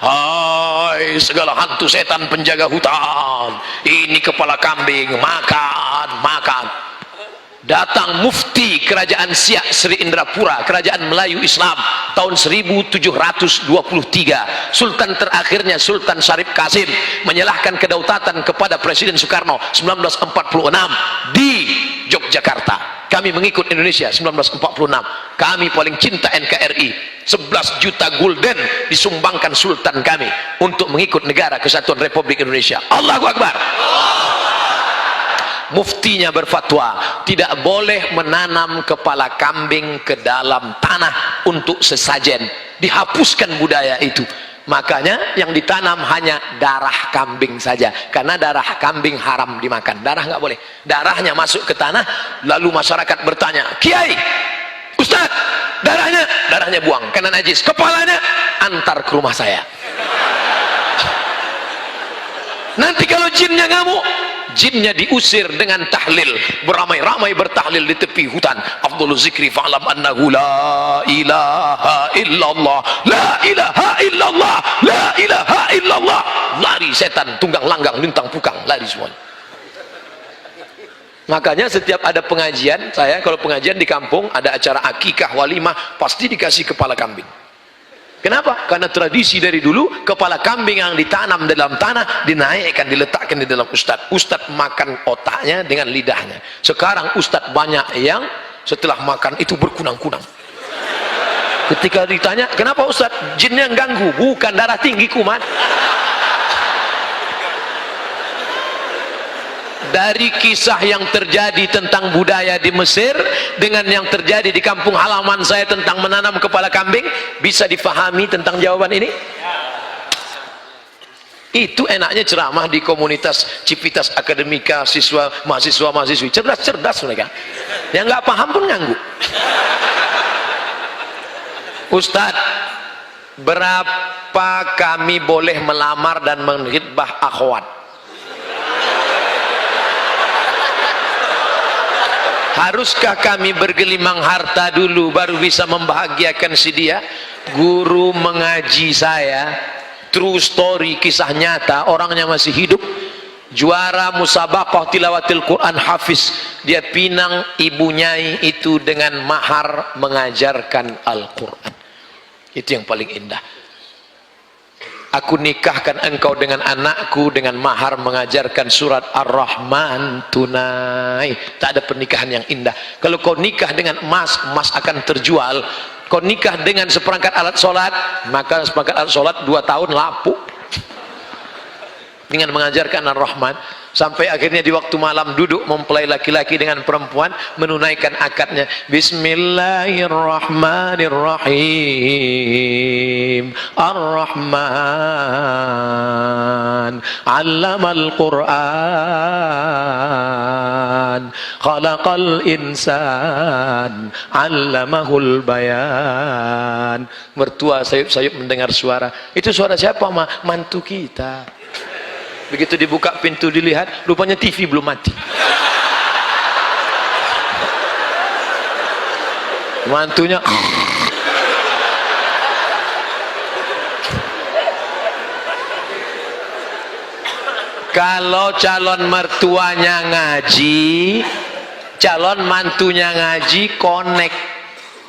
Hai segala hantu setan penjaga hutan, ini kepala kambing, makan. Datang mufti kerajaan Siak Sri Indrapura, kerajaan Melayu Islam, tahun 1723. Sultan terakhirnya Sultan Syarif Kasim menyerahkan kedaulatan kepada Presiden Soekarno 1946 di Yogyakarta. Kami mengikut Indonesia 1946. Kami paling cinta NKRI. 11 juta gulden disumbangkan Sultan kami untuk mengikut negara kesatuan Republik Indonesia. Allahu Akbar. Muftinya berfatwa tidak boleh menanam kepala kambing ke dalam tanah untuk sesajen. Dihapuskan budaya itu. Makanya yang ditanam hanya darah kambing saja, karena darah kambing haram dimakan. Darah nggak boleh. Darahnya masuk ke tanah, lalu masyarakat bertanya, Kiai, Ustaz, darahnya buang karena najis. Kepalanya antar ke rumah saya. Nanti kalau jinnya ngamuk, jinnya diusir dengan tahlil, beramai-ramai bertahlil di tepi hutan. Afdhalul zikri fa'lam annahu la ilaha illallah, la ilaha illallah, la ilaha illallah. Lari setan, tunggang langgang, lintang pukang, lari semuanya. Makanya setiap ada pengajian, saya kalau pengajian di kampung ada acara akikah, walimah, pasti dikasih kepala kambing. Kenapa? Karena tradisi dari dulu, kepala kambing yang ditanam dalam tanah dinaikkan, diletakkan di dalam ustadz. Ustadz makan otaknya dengan lidahnya. Sekarang ustadz banyak yang setelah makan itu berkunang-kunang. Ketika ditanya, kenapa ustadz? Jinnya yang ganggu. Bukan, darah tinggi kumat. Dari kisah yang terjadi tentang budaya di Mesir dengan yang terjadi di kampung halaman saya tentang menanam kepala kambing, bisa difahami tentang jawaban ini? Itu enaknya ceramah di komunitas Civitas Akademika, siswa, mahasiswa-mahasiswi cerdas-cerdas mereka. Yang nggak paham pun nganggu. Ustadz, berapa kami boleh melamar dan menghitbah akhwat? Haruskah kami bergelimang harta dulu baru bisa membahagiakan si dia? Guru mengaji saya, true story, kisah nyata, orangnya masih hidup, juara musabaqah tilawatil Quran, hafiz. Dia pinang ibu nyai itu dengan mahar mengajarkan Al-Quran. Itu yang paling indah. Aku nikahkan engkau dengan anakku dengan mahar mengajarkan surat Ar-Rahman tunai. Tak ada pernikahan yang indah. Kalau kau nikah dengan emas, emas akan terjual. Kau nikah dengan seperangkat alat sholat, maka seperangkat alat sholat 2 tahun lapuk. Dengan mengajarkan Ar-Rahman, sampai akhirnya di waktu malam duduk mempelai laki-laki dengan perempuan menunaikan akadnya. Bismillahirrahmanirrahim. Ar-Rahman 'allamal Qur'an, khalaqal insan, 'allamahul bayan. Mertua sayup-sayup mendengar suara. Itu suara siapa, Ma? Mantu kita. Begitu dibuka pintu dilihat, rupanya TV belum mati. Mantunya kalau calon mertuanya ngaji, calon mantunya ngaji, connect.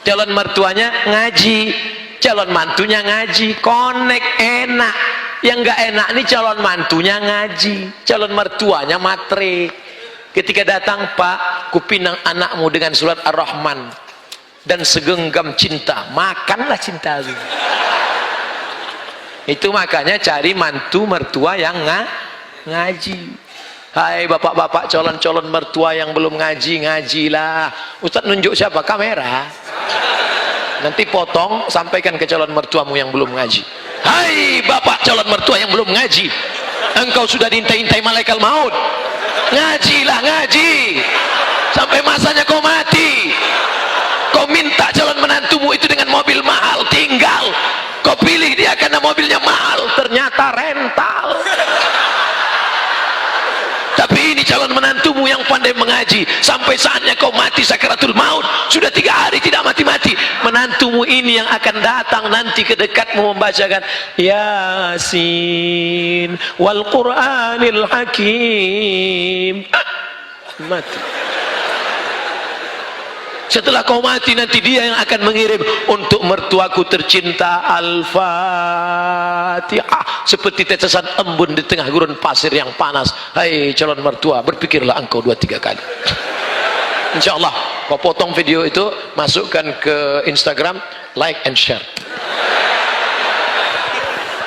Calon mertuanya ngaji, calon mantunya ngaji, connect, enak. Yang gak enak nih calon mantunya ngaji, calon mertuanya matre. Ketika datang, Pak, kupinang anakmu dengan surat Ar-Rahman dan segenggam cinta, makanlah cinta itu. Itu makanya cari mantu mertua yang ngaji. Hai bapak-bapak calon-calon mertua yang belum ngaji, ngajilah. Ustadz nunjuk siapa? Kamera. Nanti potong, sampaikan ke calon mertuamu yang belum ngaji. Hai bapak calon mertua yang belum ngaji, engkau sudah diintai-intai malaikat maut. Ngajilah, ngaji sampai masanya kau mati. Kau minta calon menantumu itu dengan mobil mahal, tinggal kau pilih dia karena mobilnya mahal, ternyata rental. Tapi ini calon menantumu yang pandai mengaji, sampai saatnya kau mati sakaratul maut, sudah 3 hari tidak mati-mati. Menantumu ini yang akan datang nanti ke dekatmu membacakan Yasin wal Qur'anil Hakim. Mati. Setelah kau mati nanti dia yang akan mengirim untuk mertuaku tercinta Al-Fatihah, seperti tetesan embun di tengah gurun pasir yang panas. Hai calon mertua, berpikirlah engkau 2-3 kali. Insya Allah kau potong video itu, masukkan ke Instagram, like and share.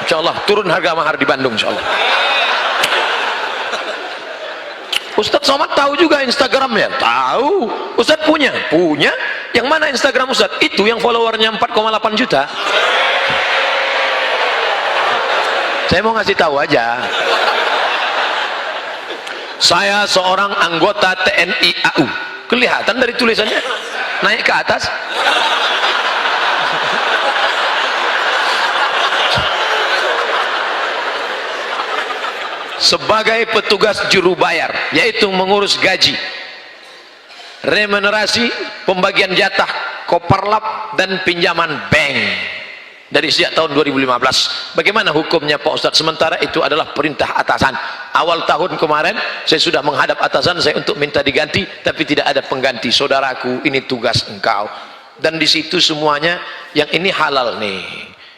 Insya Allah turun harga mahar di Bandung, insya Allah. Ustadz Somad tahu juga Instagramnya? Tahu. Ustadz punya? Punya. Yang mana Instagram Ustadz? Itu yang followernya 4,8 juta. Saya mau ngasih tahu aja. Saya seorang anggota TNI AU. Kelihatan dari tulisannya. Naik ke atas. sebagai petugas juru bayar, yaitu mengurus gaji, remunerasi, pembagian jatah, koperlap, dan pinjaman bank dari sejak tahun 2015. Bagaimana hukumnya Pak Ustadz? Sementara itu adalah perintah atasan. Awal tahun kemarin saya sudah menghadap atasan saya untuk minta diganti, tapi tidak ada pengganti. Saudaraku, ini tugas engkau. Dan di situ semuanya yang ini halal nih,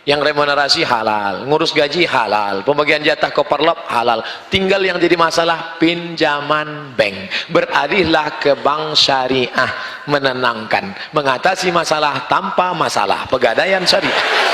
yang remunerasi halal, ngurus gaji halal, pembagian jatah koperlap halal. Tinggal yang jadi masalah pinjaman bank. Beralihlah ke bank syariah, menenangkan, mengatasi masalah tanpa masalah. Pegadaian syariah.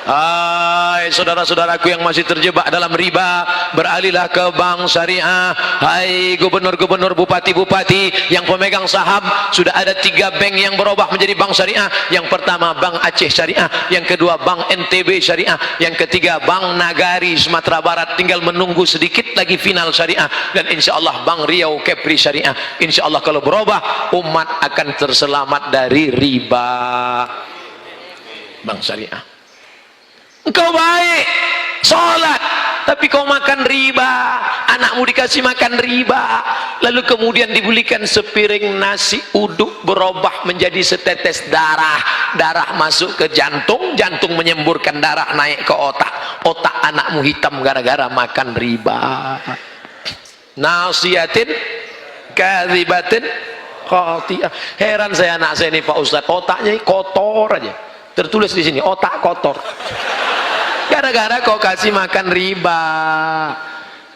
Hai saudara-saudaraku yang masih terjebak dalam riba, beralihlah ke bank syariah. Hai gubernur-gubernur, bupati-bupati yang pemegang saham, sudah ada 3 bank yang berubah menjadi bank syariah. Yang pertama Bank Aceh Syariah, yang kedua Bank NTB Syariah, yang ketiga Bank Nagari Sumatera Barat. Tinggal menunggu sedikit lagi final syariah, dan insya Allah Bank Riau Kepri Syariah. Insya Allah kalau berubah, umat akan terselamat dari riba. Bank syariah. Engkau baik, sholat, tapi kau makan riba, anakmu dikasih makan riba, lalu kemudian dibelikan sepiring nasi uduk berubah menjadi setetes darah, darah masuk ke jantung, jantung menyemburkan darah naik ke otak, otak anakmu hitam gara-gara makan riba. Nasiyatin kadzibatin khati'ah. Heran saya anak saya ini Pak Ustadz, otaknya kotor aja, tertulis di sini otak kotor. Gara-gara kau kasih makan riba.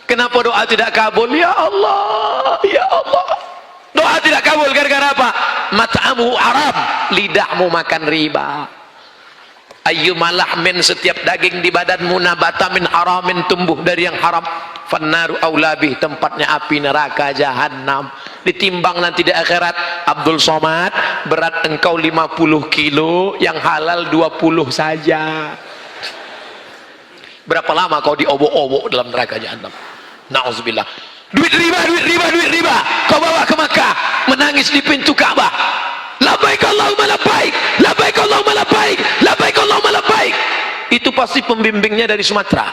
Kenapa doa tidak kabul? Ya Allah, ya Allah. Doa tidak kabul gara-gara apa? Mat'amu haram, lidahmu makan riba. Ayyuma lahmin, setiap daging di badanmu, nabata min haramin, tumbuh dari yang haram, fannaru aulabih, tempatnya api neraka jahanam. Ditimbang nanti di akhirat, Abdul Somad, berat engkau 50 kilo, yang halal 20 saja. Berapa lama kau diobok-obok dalam neraka jahanam? Na'udzubillah. Duit riba, duit riba, duit riba, kau bawa ke Makkah, menangis di pintu Ka'bah. Labbaik Allahumma labbaik, labbaik Allahumma labbaik, labbaik Allahumma labbaik. Itu pasti pembimbingnya dari Sumatera.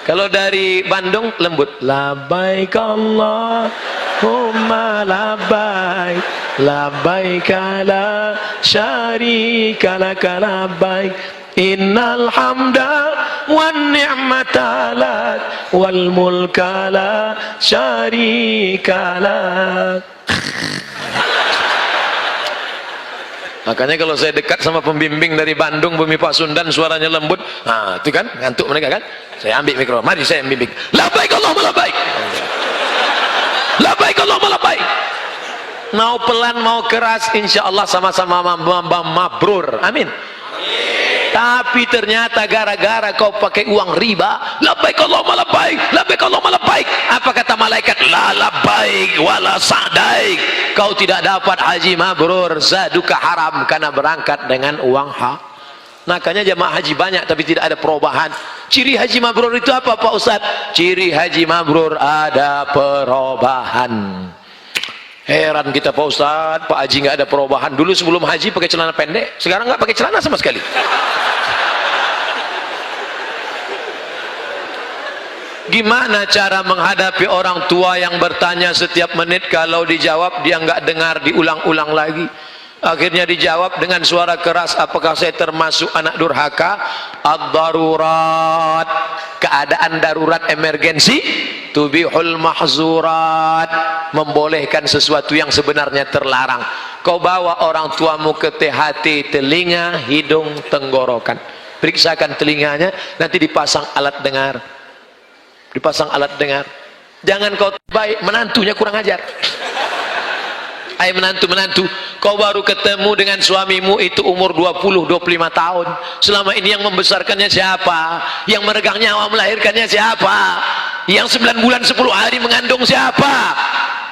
Kalau dari Bandung lembut. Labbaik Allahumma labbaik, labbaik la syarika laka labbaik. Innal hamda wan ni'mata lak wal mulka la syarika lak. Makanya kalau saya dekat sama pembimbing dari Bandung, Bumi Pasundan, suaranya lembut, nah itu kan ngantuk mereka kan, saya ambil mikro, mari saya membimbing. Labbaik Allahumma labbaik, labbaik Allahumma labbaik. Mau pelan mau keras, insya Allah sama-sama mabrur, amin. Tapi ternyata gara-gara kau pakai uang riba, labbaik Allahumma labbaik, labbaik Allahumma labbaik, apa kata malaikat? La labbaik wala sa'daik. Kau tidak dapat haji mabrur, zaduka haram, karena berangkat dengan uang hak. Makanya jamaah haji banyak tapi tidak ada perubahan. Ciri haji mabrur itu apa Pak Ustadz? Ciri haji mabrur ada perubahan. Heran kita Pak Ustadz, Pak Haji nggak ada perubahan. Dulu sebelum haji pakai celana pendek, sekarang nggak pakai celana sama sekali. Gimana cara menghadapi orang tua yang bertanya setiap menit, kalau dijawab dia nggak dengar, diulang-ulang lagi. Akhirnya dijawab dengan suara keras, apakah saya termasuk anak durhaka? Ad-darurat, keadaan darurat emergensi, tubihul mahzurat, membolehkan sesuatu yang sebenarnya terlarang. Kau bawa orang tuamu ke THT, telinga, hidung, tenggorokan, periksakan telinganya, nanti dipasang alat dengar, dipasang alat dengar. Jangan kau baik, menantunya kurang ajar. Hai menantu-menantu, kau baru ketemu dengan suamimu itu umur 20-25 tahun. Selama ini yang membesarkannya siapa? Yang meregang nyawa melahirkannya siapa? Yang 9 bulan 10 hari mengandung siapa?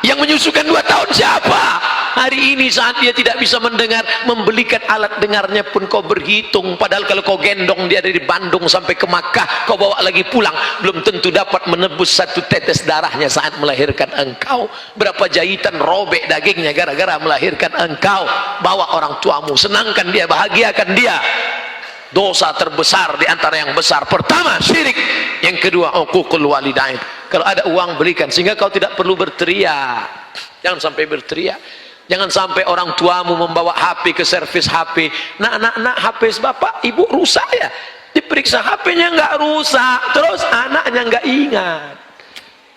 Yang menyusukan 2 tahun siapa? Hari ini saat dia tidak bisa mendengar, membelikan alat dengarnya pun kau berhitung. Padahal kalau kau gendong dia dari Bandung sampai ke Makkah, kau bawa lagi pulang, belum tentu dapat menebus 1 tetes darahnya saat melahirkan engkau. Berapa jahitan robek dagingnya gara-gara melahirkan engkau. Bawa orang tuamu, senangkan dia, bahagiakan dia. dosa terbesar di antara yang besar. Pertama syirik, yang kedua uququl walidain. Kalau ada uang belikan, sehingga kau tidak perlu berteriak. Jangan sampai berteriak. Jangan sampai orang tuamu membawa HP ke servis HP. Nak, HP bapak ibu rusak ya. Diperiksa HP-nya nggak rusak, terus anaknya nggak ingat.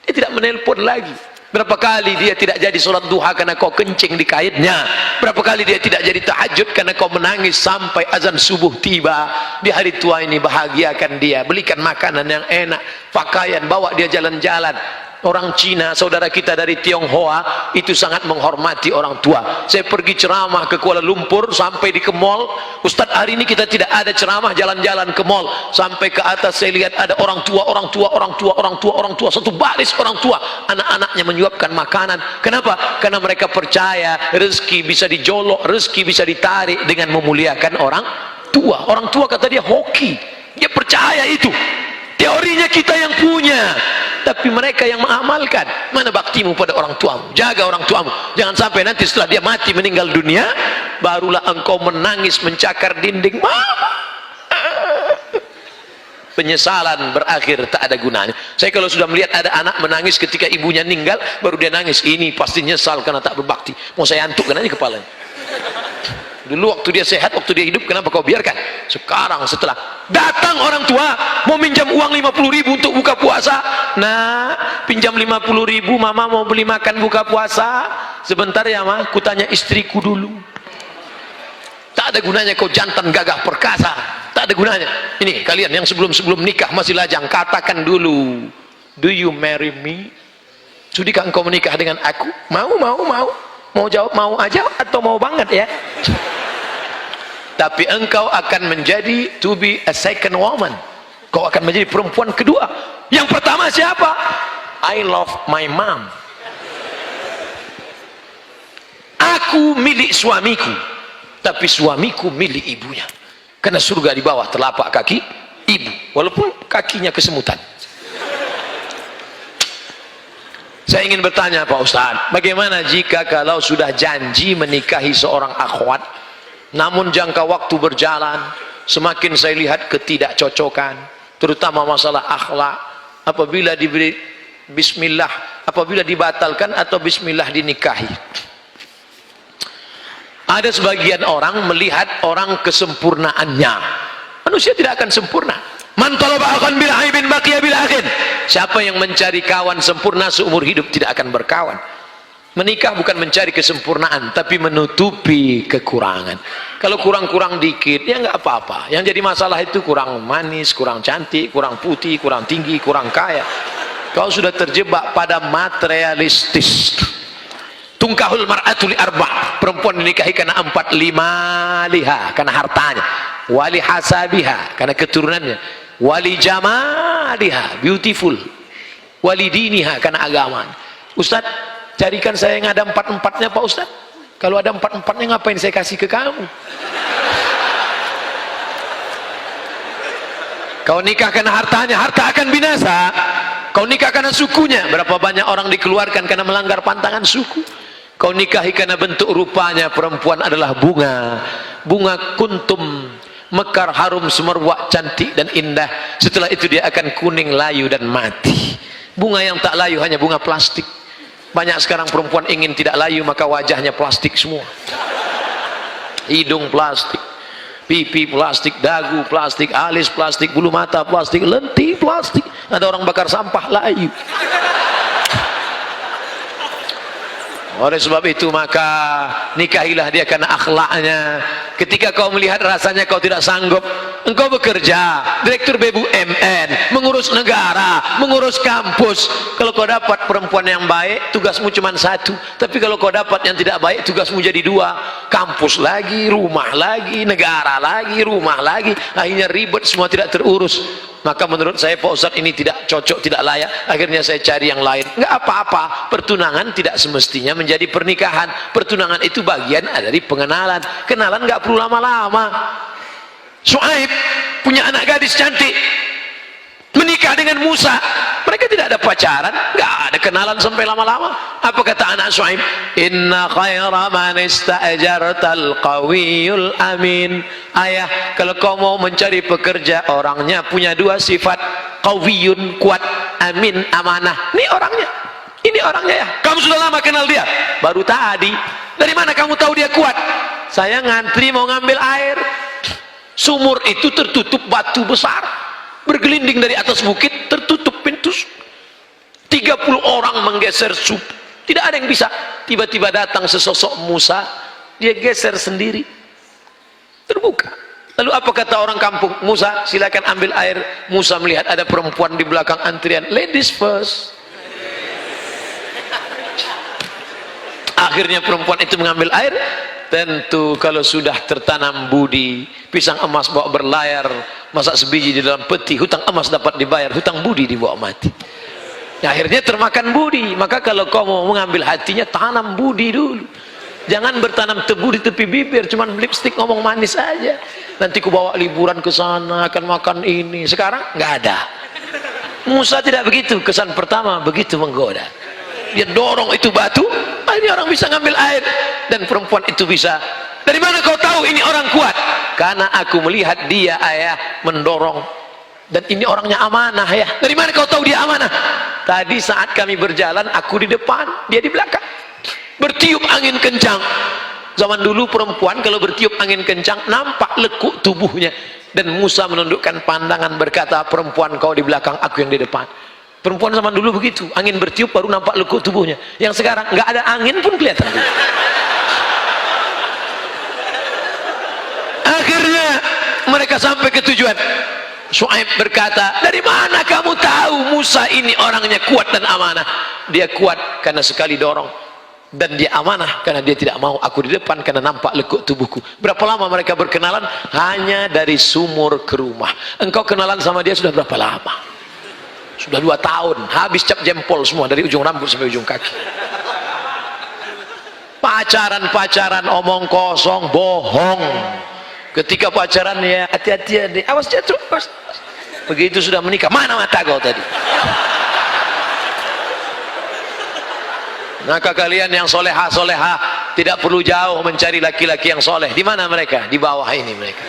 Dia tidak menelpon lagi. Berapa kali dia tidak jadi sholat duha karena kau kencing di kaitnya. Berapa kali dia tidak jadi tahajud karena kau menangis sampai azan subuh tiba. Di hari tua ini bahagiakan dia, belikan makanan yang enak, pakaian, bawa dia jalan-jalan. Orang Cina, saudara kita dari Tionghoa, itu sangat menghormati orang tua. Saya pergi ceramah ke Kuala Lumpur, sampai di ke mall. Ustadz, hari ini kita tidak ada ceramah jalan-jalan ke mall. Sampai ke atas saya lihat ada orang tua, satu baris orang tua. Anak-anaknya menyuapkan makanan. Kenapa? Karena mereka percaya rezeki bisa dijolok, rezeki bisa ditarik dengan memuliakan orang tua. Orang tua kata dia hoki. Dia percaya itu. Teorinya kita yang punya, tapi mereka yang mengamalkan. Mana baktimu pada orang tuamu? Jaga orang tuamu. Jangan sampai nanti setelah dia mati meninggal dunia, barulah engkau menangis mencakar dinding. Mama, penyesalan berakhir tak ada gunanya. Saya kalau sudah melihat ada anak menangis ketika ibunya meninggal, baru dia nangis, ini pasti nyesal karena tak berbakti. Mau saya antukkan aja kepalanya. Dulu waktu dia sehat, waktu dia hidup, kenapa kau biarkan? Sekarang setelah datang orang tua mau minjam uang 50.000 untuk buka puasa. Nah, pinjam 50.000, mama mau beli makan buka puasa. Sebentar ya ma, kutanya istriku dulu. Tak ada gunanya kau jantan gagah perkasa, tak ada gunanya. Ini kalian yang sebelum nikah masih lajang, katakan dulu, do you marry me? Sudikah engkau menikah dengan aku? Mau jawab mau aja atau mau banget ya? Tapi engkau akan menjadi to be a second woman. Kau akan menjadi perempuan kedua. Yang pertama siapa? I love my mom. Aku milik suamiku, tapi suamiku milik ibunya. Karena surga di bawah telapak kaki ibu, walaupun kakinya kesemutan. Saya ingin bertanya Pak Ustadz, bagaimana jika kalau sudah janji menikahi seorang akhwat, namun jangka waktu berjalan, semakin saya lihat ketidakcocokan, terutama masalah akhlak, apabila diberi bismillah, apabila dibatalkan atau bismillah dinikahi. Ada sebagian orang melihat orang kesempurnaannya. Manusia tidak akan sempurna. Man talaba akhan bil aibin baqiya bil akhin. Siapa yang mencari kawan sempurna seumur hidup tidak akan berkawan. Menikah bukan mencari kesempurnaan, tapi menutupi kekurangan. Kalau kurang-kurang dikit, ya nggak apa-apa. Yang jadi masalah itu kurang manis, kurang cantik, kurang putih, kurang tinggi, kurang kaya. Kau sudah terjebak pada materialistis. Tungkahul mar'atu li arba'. Perempuan dinikahi karena 4, 5 liha, karena hartanya. Wali hasabiha, karena keturunannya. Wali jamaliha, beautiful. Wali diniha, karena agama. Ustaz, carikan saya yang ada 4-4-nya Pak Ustaz. Kalau ada 4-4-nya ngapain saya kasih ke kamu? Kau nikah karena hartanya, harta akan binasa. Kau nikah karena sukunya, berapa banyak orang dikeluarkan karena melanggar pantangan suku. Kau nikahi karena bentuk rupanya, perempuan adalah bunga. Bunga kuntum, mekar, harum, semerbak, cantik dan indah. Setelah itu dia akan kuning, layu dan mati. Bunga yang tak layu hanya bunga plastik. Banyak sekarang perempuan ingin tidak layu, maka wajahnya plastik semua. Hidung plastik, pipi plastik, dagu plastik, alis plastik, bulu mata plastik, lentik plastik. Ada orang bakar sampah layu. Oleh sebab itu maka nikahilah dia karena akhlaknya. Ketika kau melihat rasanya kau tidak sanggup, engkau bekerja direktur BUMN, mengurus negara, mengurus kampus. Kalau kau dapat perempuan yang baik, tugasmu cuma satu. Tapi kalau kau dapat yang tidak baik, tugasmu jadi 2. Kampus lagi, rumah lagi, negara lagi, rumah lagi. Akhirnya ribet, semua tidak terurus. Maka menurut saya Pak Ustadz ini tidak cocok, tidak layak. Akhirnya saya cari yang lain. Enggak apa-apa, pertunangan tidak semestinya menjadi pernikahan. Pertunangan itu bagian dari pengenalan. Kenalan enggak perlu lama-lama. Syuaib punya anak gadis cantik, menikah dengan Musa. Mereka tidak ada pacaran, enggak ada kenalan sampai lama-lama. Apa kata anak Syuaib? inna khaira man ista'jartal qawiyul amin. Ayah, kalau kau mau mencari pekerja, orangnya punya dua sifat, qawiyun, kuat, amin, amanah. Ini orangnya ya. Kamu sudah lama kenal dia? Baru tadi. Dari mana kamu tahu dia kuat? Saya ngantri mau ngambil air. Sumur itu tertutup batu besar, bergelinding dari atas bukit, tertutup pintu. 30 orang menggeser sub, tidak ada yang bisa. Tiba-tiba datang sesosok Musa, dia geser sendiri, terbuka. Lalu apa kata orang kampung? Musa, silakan ambil air. Musa melihat ada perempuan di belakang antrian, ladies first. Akhirnya perempuan itu mengambil air. Tentu kalau sudah tertanam budi, pisang emas bawa berlayar, masak sebiji di dalam peti, hutang emas dapat dibayar, hutang budi dibawa mati. Ya, akhirnya termakan budi. Maka kalau kau mau mengambil hatinya, tanam budi dulu. Jangan bertanam tebu di tepi bibir, cuman lipstick ngomong manis aja. Nanti ku bawa liburan ke sana, akan makan ini. Sekarang nggak ada. Musa tidak begitu. Kesan pertama begitu menggoda. Dia dorong itu batu, ini orang bisa ngambil air. Dan perempuan itu bisa. Dari mana kau tahu ini orang kuat? Karena aku melihat dia, ayah, mendorong. Dan ini orangnya amanah, ya. Dari mana kau tahu dia amanah? Tadi saat kami berjalan, aku di depan, dia di belakang. Bertiup angin kencang. Zaman dulu perempuan kalau bertiup angin kencang, nampak lekuk tubuhnya. Dan Musa menundukkan pandangan berkata, perempuan kau di belakang, aku yang di depan. Perempuan zaman dulu begitu, angin bertiup baru nampak lekuk tubuhnya. Yang sekarang nggak ada angin pun kelihatan. Akhirnya mereka sampai ke tujuan. Syuaib berkata, dari mana kamu tahu Musa ini orangnya kuat dan amanah? Dia kuat karena sekali dorong, dan dia amanah karena dia tidak mau aku di depan karena nampak lekuk tubuhku. Berapa lama mereka berkenalan? Hanya dari sumur ke rumah. Engkau kenalan sama dia sudah berapa lama? Sudah 2 tahun, habis cap jempol semua dari ujung rambut sampai ujung kaki. Pacaran omong kosong, bohong. Ketika pacaran ya hati-hati ya, awas jatuh. Begitu sudah menikah, mana mata kau tadi? Maka kalian yang soleha tidak perlu jauh mencari laki-laki yang soleh. Di mana mereka? Di bawah ini mereka.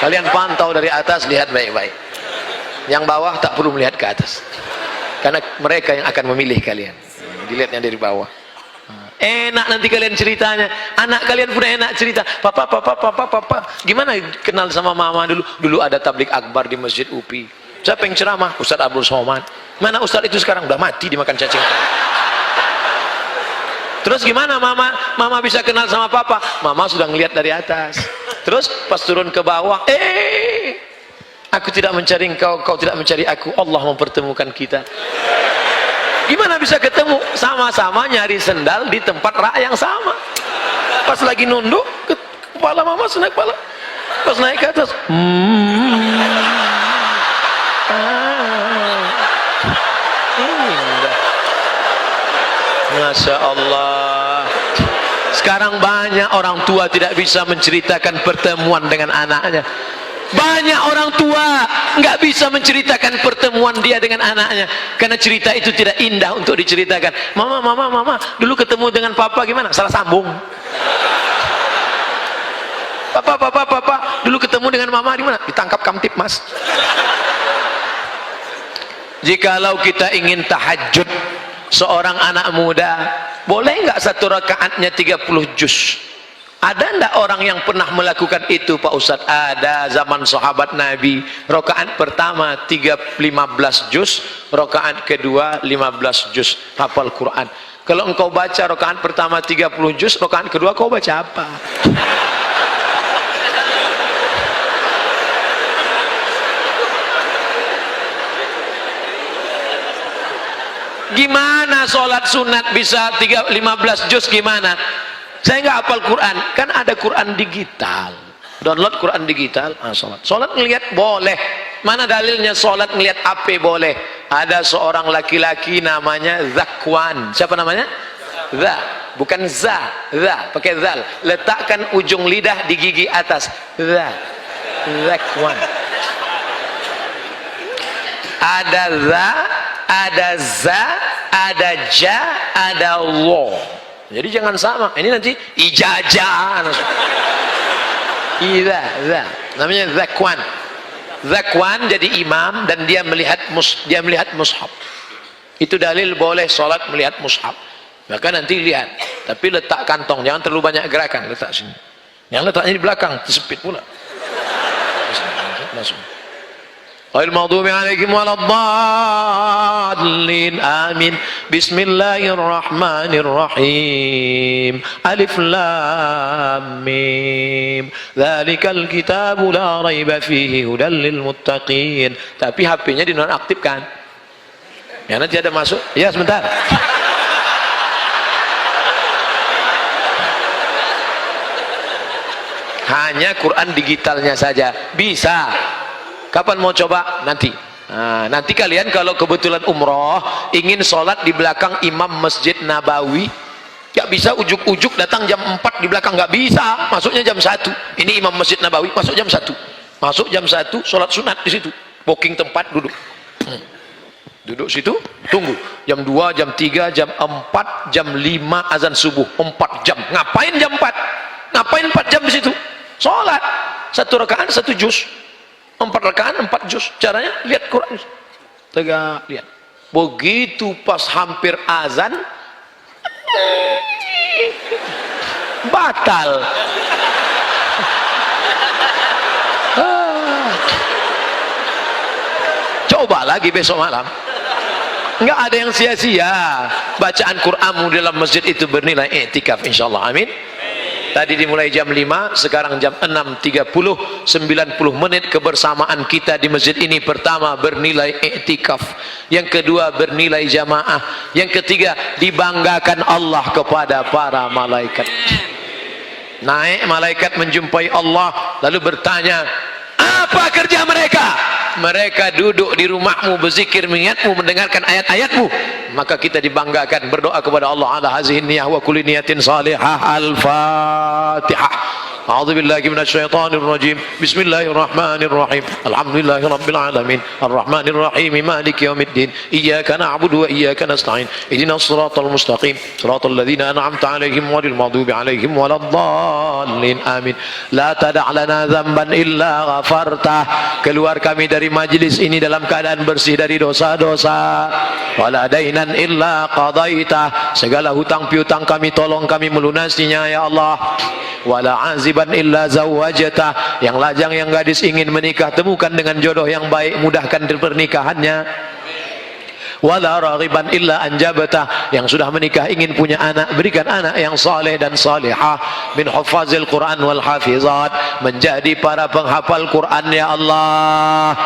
Kalian pantau dari atas, lihat baik-baik. Yang bawah tak perlu melihat ke atas, karena mereka yang akan memilih kalian. Dilihatnya dari bawah. Enak nanti kalian ceritanya. Anak kalian pun enak cerita. Papa. Gimana kenal sama mama dulu? Dulu ada tablik akbar di Masjid UPI. Siapa yang ceramah? Ustaz Abdul Somad. Mana Ustaz itu sekarang? Udah mati dimakan cacing. Terus gimana mama? Mama bisa kenal sama papa? Mama sudah ngelihat dari atas. Terus pas turun ke bawah, aku tidak mencari engkau, kau tidak mencari aku. Allah mempertemukan kita. Gimana bisa ketemu? Sama-sama nyari sendal di tempat rak yang sama. Pas lagi nunduk, kepala mama naik kepala. Pas naik ke atas, indah. Masya Allah. Sekarang banyak orang tua tidak bisa menceritakan pertemuan dengan anaknya. Banyak orang tua nggak bisa menceritakan pertemuan dia dengan anaknya karena cerita itu tidak indah untuk diceritakan. Mama, dulu ketemu dengan papa gimana? Salah sambung. Papa, dulu ketemu dengan mama gimana? Ditangkap kamtip mas. Jikalau kita ingin tahajud, seorang anak muda boleh nggak satu rakaatnya 30 juz? Ada ndak orang yang pernah melakukan itu Pak Ustadz? Ada, zaman sahabat Nabi. Rakaat pertama 15 juz, rakaat kedua 15 juz, hafal Quran. Kalau engkau baca rakaat pertama 30 juz, rakaat kedua kau baca apa? Gimana sholat sunat bisa 15 juz gimana? Saya nggak hafal Quran, kan ada Quran digital. Download Quran digital, sholat ngelihat boleh. Mana dalilnya sholat ngelihat apa boleh? Ada seorang laki-laki namanya Zakwan. Siapa namanya? Bukan za, pakai zal. Letakkan ujung lidah di gigi atas. Zakwan. Ada za, ada za, ada ja, ada lo. Jadi jangan sama. Ini nanti ijazah. Namanya zakwan. Zakwan jadi imam dan dia melihat mushaf. Itu dalil boleh sholat melihat mushaf. Maka nanti lihat, tapi letak kantong, jangan terlalu banyak gerakan, letak sini. Yang letaknya di belakang, tersepit pula. Langsung. Ghairil maghdubi 'alaihim waladdallin. Amin. Bismillahirrahmanirrahim. Alif lam mim. Dzalikal kitabu la raiba fihi hudal lil muttaqin. Tapi HP-nya dinonaktifkan. Ya nanti ada masuk. Ya sebentar. Hanya Quran digitalnya saja bisa. Kapan mau coba? Nanti. Nah, nanti kalian kalau kebetulan umroh ingin sholat di belakang imam Masjid Nabawi, gak bisa ujuk-ujuk datang jam 4 di belakang, gak bisa. Masuknya jam 1. Ini imam Masjid Nabawi masuk jam 1. Masuk jam 1 sholat sunat di situ. Booking tempat duduk. Duduk situ, tunggu. Jam 2, jam 3, jam 4, jam 5 azan subuh. 4 jam. Ngapain jam 4? Ngapain 4 jam di situ? Sholat. 1 rakaat 1 juz. 4 rakaat 4 juz. Caranya lihat Quran. Tegak lihat. Begitu pas hampir azan batal. Coba lagi besok malam. Enggak ada yang sia-sia. Bacaan Qur'anmu dalam masjid itu bernilai i'tikaf insyaallah. Amin. Tadi dimulai jam 5, sekarang jam 6.30, 90 menit kebersamaan kita di masjid ini. Pertama bernilai i'tikaf, yang kedua bernilai jamaah, yang ketiga dibanggakan Allah kepada para malaikat. Naik malaikat menjumpai Allah lalu bertanya, apa kerja mereka? Mereka duduk di rumahmu, berzikir, mengingatmu, mendengarkan ayat-ayatmu. Maka kita dibanggakan, berdoa kepada Allah ala hazihin niyah wa kulli niyatin salihah. Al-Fatihah. A'udzu billahi minasyaitonir rajim. Bismillahirrahmanirrahim. Alhamdulillahirabbil alamin. Arrahmanir rahim. Maliki yaumiddin. Iyyaka na'budu wa iyyaka nasta'in. Ihdinas siratal mustaqim. Siratal ladzina an'amta 'alaihim ghairil maghdubi 'alaihim waladdallin. Amin. La tada' lana dzamban illa ghafartah. Keluar kami dari majlis ini dalam keadaan bersih dari dosa-dosa. Wala dainan illa qadaitah. Segala hutang piutang kami tolong kami melunasinya ya Allah. Wala aziban illa zawwajata. Yang lajang yang gadis ingin menikah, temukan dengan jodoh yang baik, mudahkan pernikahannya. Wala raghiban illa anjabata. Yang sudah menikah ingin punya anak, berikan anak yang saleh dan salihah, min hufazil Quran wal hafizat, menjadi para penghafal Quran ya Allah.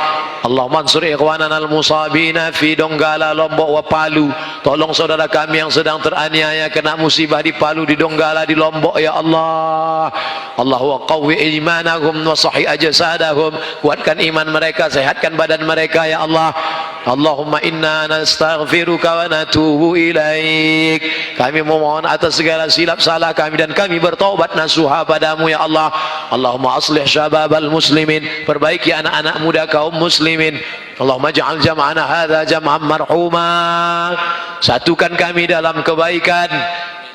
Allahumma ansur ikhwanana al-musabina fi Donggala, Lombok wa Palu. Tolong saudara kami yang sedang teraniaya kena musibah di Palu, di Donggala, di Lombok ya Allah. Allahu qawwi imanahum wa sahih ajsadahum. Kuatkan iman mereka, sehatkan badan mereka ya Allah. Allahumma inna nastaghfiruka wa natubu ilaik. Kami memohon atas segala silap salah kami dan kami bertaubat nasuha padamu ya Allah. Allahumma aslih syababal muslimin. Perbaiki anak-anak muda kaum muslimin. Allahumma ja'al jam'ana hadza jam'an marhuma. Satukan kami dalam kebaikan.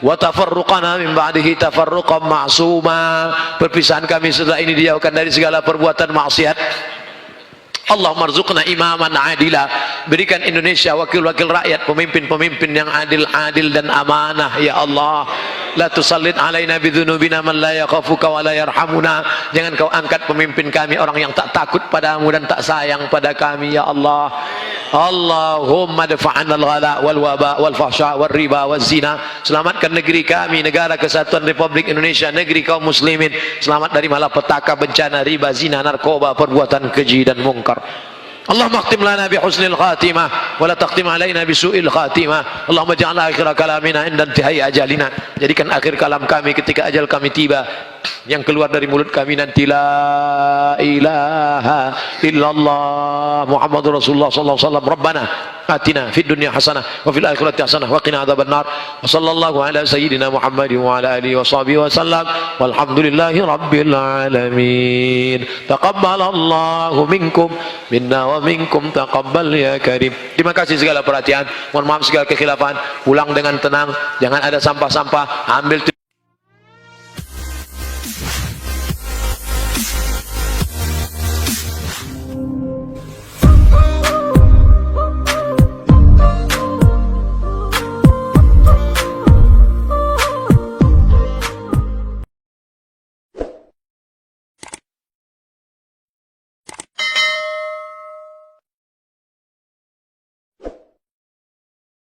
Wa tafarruqana min ba'dihi tafarruqan ma'suma. Perpisahan kami setelah ini dijauhkan dari segala perbuatan maksiat. Allahumma rzuqna imaman adila. Berikan Indonesia wakil-wakil rakyat, pemimpin-pemimpin yang adil dan amanah ya Allah. La tusallit alaina bidzunubina man la yakhafuka wa la yarhamuna. Jangan kau angkat pemimpin kami orang yang tak takut padamu dan tak sayang pada kami ya Allah. Allahumma dafa'an al-ghala wal waba wal fahsya wal riba wal zina. Selamatkan negeri kami, negara kesatuan Republik Indonesia, negeri kaum muslimin. Selamat dari malapetaka, bencana, riba, zina, narkoba, perbuatan keji dan mungkar. Allahumma akhtim lana bi husnil khatimah wa la taqtim alaina bi su'il khatimah. Allahumma ja'al akhir kalamina inda intihai ajalina. Jadikan akhir kalam kami ketika ajal kami tiba, yang keluar dari mulut kami nanti la ilaha illallah Muhammadur Rasulullah sallallahu alaihi wasallam. Rabbana atina fid dunya hasanah wa fil akhirati hasanah wa qina adzabannar. Wa sallallahu ala sayyidina Muhammadin wa ala alihi wa sahbihi wa sallam. Walhamdulillahi rabbil alamin. Taqabbalallahu minkum minna wa minkum taqabbal ya karim. Terima kasih segala perhatian. Mohon maaf segala kekhilafan. Pulang dengan tenang, jangan ada sampah-sampah. Ambil